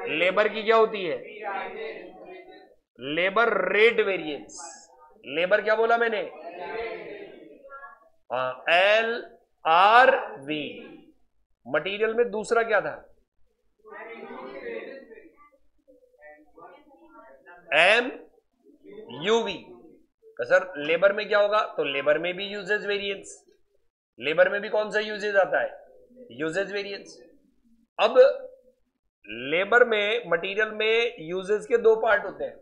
लेबर की क्या होती है? Labour rate variance. लेबर क्या बोला मैंने? हाँ, LRV। मटेरियल में दूसरा क्या था? MUV। सर लेबर में क्या होगा? तो लेबर में भी यूजेज वेरिएंस। लेबर में भी कौन सा यूजेज आता है? Usage variance. अब लेबर में, मटेरियल में यूजेज के दो पार्ट होते हैं।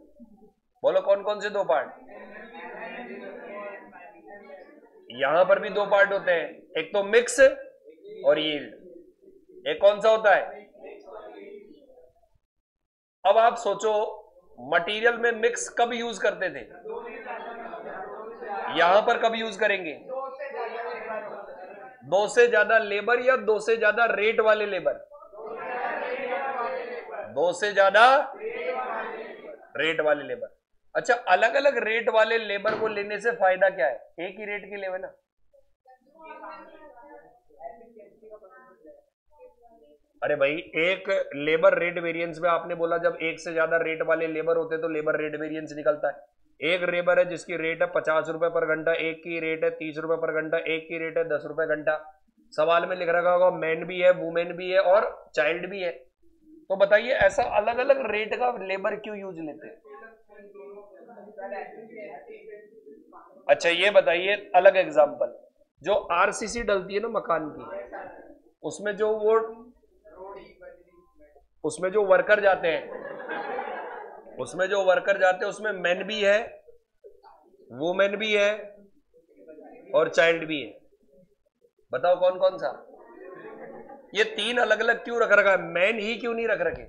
बोलो कौन कौन से दो पार्ट? यहां पर भी दो पार्ट होते हैं, एक तो मिक्स और यील्ड। एक कौन सा होता है? अब आप सोचो, मटेरियल में मिक्स कब यूज करते थे? यहां पर कब यूज करेंगे? दो से ज्यादा लेबर या दो से ज्यादा रेट वाले लेबर? दो से ज्यादा रेट वाले लेबर। अच्छा, अलग अलग रेट वाले लेबर को लेने से फायदा क्या है? एक ही रेट के लेवे ना। अरे भाई, एक लेबर रेट वेरिएंस में आपने बोला जब एक से ज्यादा रेट वाले लेबर होते तो लेबर रेट वेरिएंस निकलता है। एक लेबर है जिसकी रेट है 50 रुपए पर घंटा, एक की रेट है 30 रुपए पर घंटा, एक की रेट है 10 रुपए घंटा। सवाल में लिख रखा होगा मैन भी है, वुमेन भी है और चाइल्ड भी है। तो बताइए ऐसा अलग अलग रेट का लेबर क्यों यूज लेते हैं? अच्छा ये बताइए, अलग एग्जांपल, जो आरसीसी डलती है ना मकान की, उसमें जो वो, उसमें जो वर्कर जाते हैं, उसमें मेन भी है, वुमेन भी है और चाइल्ड भी है। बताओ कौन कौन सा? ये तीन अलग अलग क्यों रख रखा है? मैन ही क्यों नहीं रख रखे?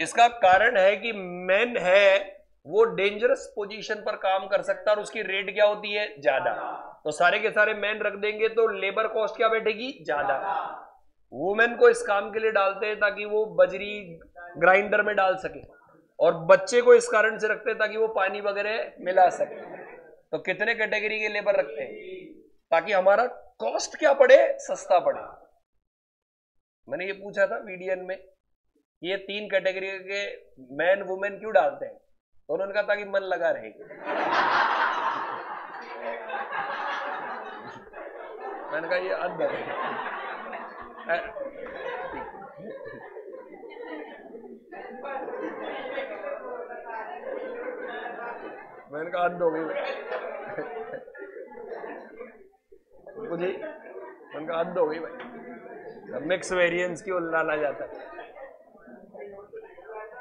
इसका कारण है कि मैन है वो डेंजरस पोजीशन पर काम कर सकता है और उसकी रेट क्या होती है? ज्यादा। तो सारे के सारे मैन रख देंगे तो लेबर कॉस्ट क्या बैठेगी? ज्यादा। वुमेन को इस काम के लिए डालते हैं ताकि वो बजरी ग्राइंडर में डाल सके, और बच्चे को इस कारण से रखते हैं ताकि वो पानी वगैरह मिला सके। तो कितने कैटेगरी के लेबर रखते हैं? ताकि हमारा कॉस्ट क्या पड़े? सस्ता पड़े। मैंने ये पूछा था वीडियन में, ये तीन कैटेगरी के मैन वुमेन क्यों डालते हैं? तो उन्होंने कहा ताकि मन लगा रहेगा। मैंने कहा ये अद्भुत है। मैंने कहा हद हो गई मुझे, मैंने कहा हद हो गई भाई, मिक्स वेरिएंस की ओर डाला जाता है।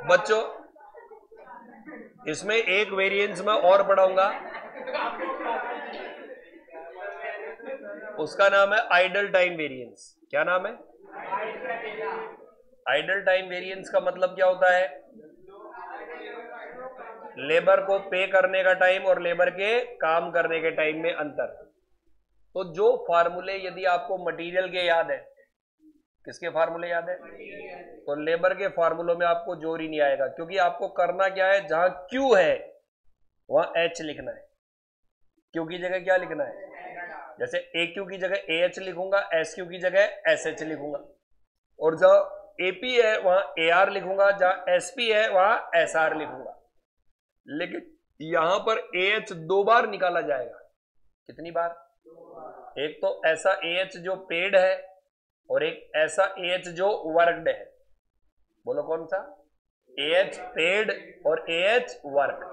बच्चों इसमें एक वेरिएंस मैं और पढ़ाऊंगा, उसका नाम है आइडल टाइम वेरिएंस। क्या नाम है? आइडल टाइम वेरिएंस का मतलब क्या होता है? लेबर को पे करने का टाइम और लेबर के काम करने के टाइम में अंतर। तो जो फार्मूले यदि आपको मटेरियल के याद है, किसके फार्मूले याद है? तो लेबर के फार्मूलों में आपको जोर ही नहीं आएगा, क्योंकि आपको करना क्या है, जहां क्यू है वहां एच लिखना है। क्यू की जगह क्या लिखना है? जैसे ए क्यू की जगह ए एच लिखूंगा, एस क्यू की जगह एस एच लिखूंगा, और जहां एपी है वहां ए आर लिखूंगा, जहां एसपी है वहां एस आर लिखूंगा। लेकिन यहां पर ए एच 2 बार निकाला जाएगा। कितनी बार? एक तो ऐसा ए एच जो पेड है और एक ऐसा ए एच जो वर्कड है। बोलो कौन सा? ए एच पेड और ए एच वर्क।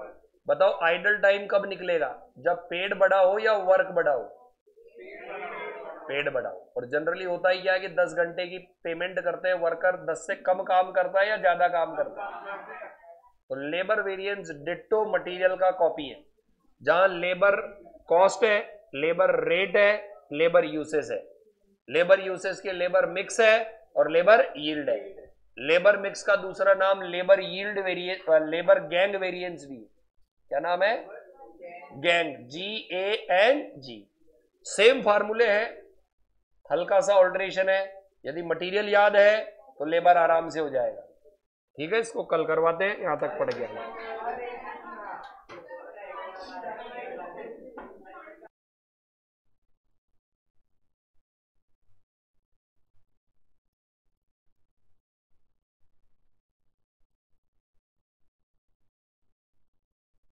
बताओ आइडल टाइम कब निकलेगा? जब पेड बड़ा हो या वर्क बड़ा हो? पेड बड़ा हो। और जनरली होता ही क्या है कि 10 घंटे की पेमेंट करते हैं वर्कर, 10 से कम काम करता है या ज्यादा काम करता है। तो लेबर वेरिएंस डिट्टो मटेरियल का कॉपी है। जहां लेबर कॉस्ट है, लेबर रेट है, लेबर यूसेज है। लेबर यूसेज के लेबर मिक्स है और लेबर यील्ड है। लेबर मिक्स का दूसरा नाम labour yield variance, labour gang variance भी। क्या नाम है? Gang, GANG। सेम फार्मूले हैं, हल्का सा ऑल्टरेशन है। यदि मटेरियल याद है तो लेबर आराम से हो जाएगा। ठीक है, इसको कल करवाते हैं, यहां तक पढ़ गया।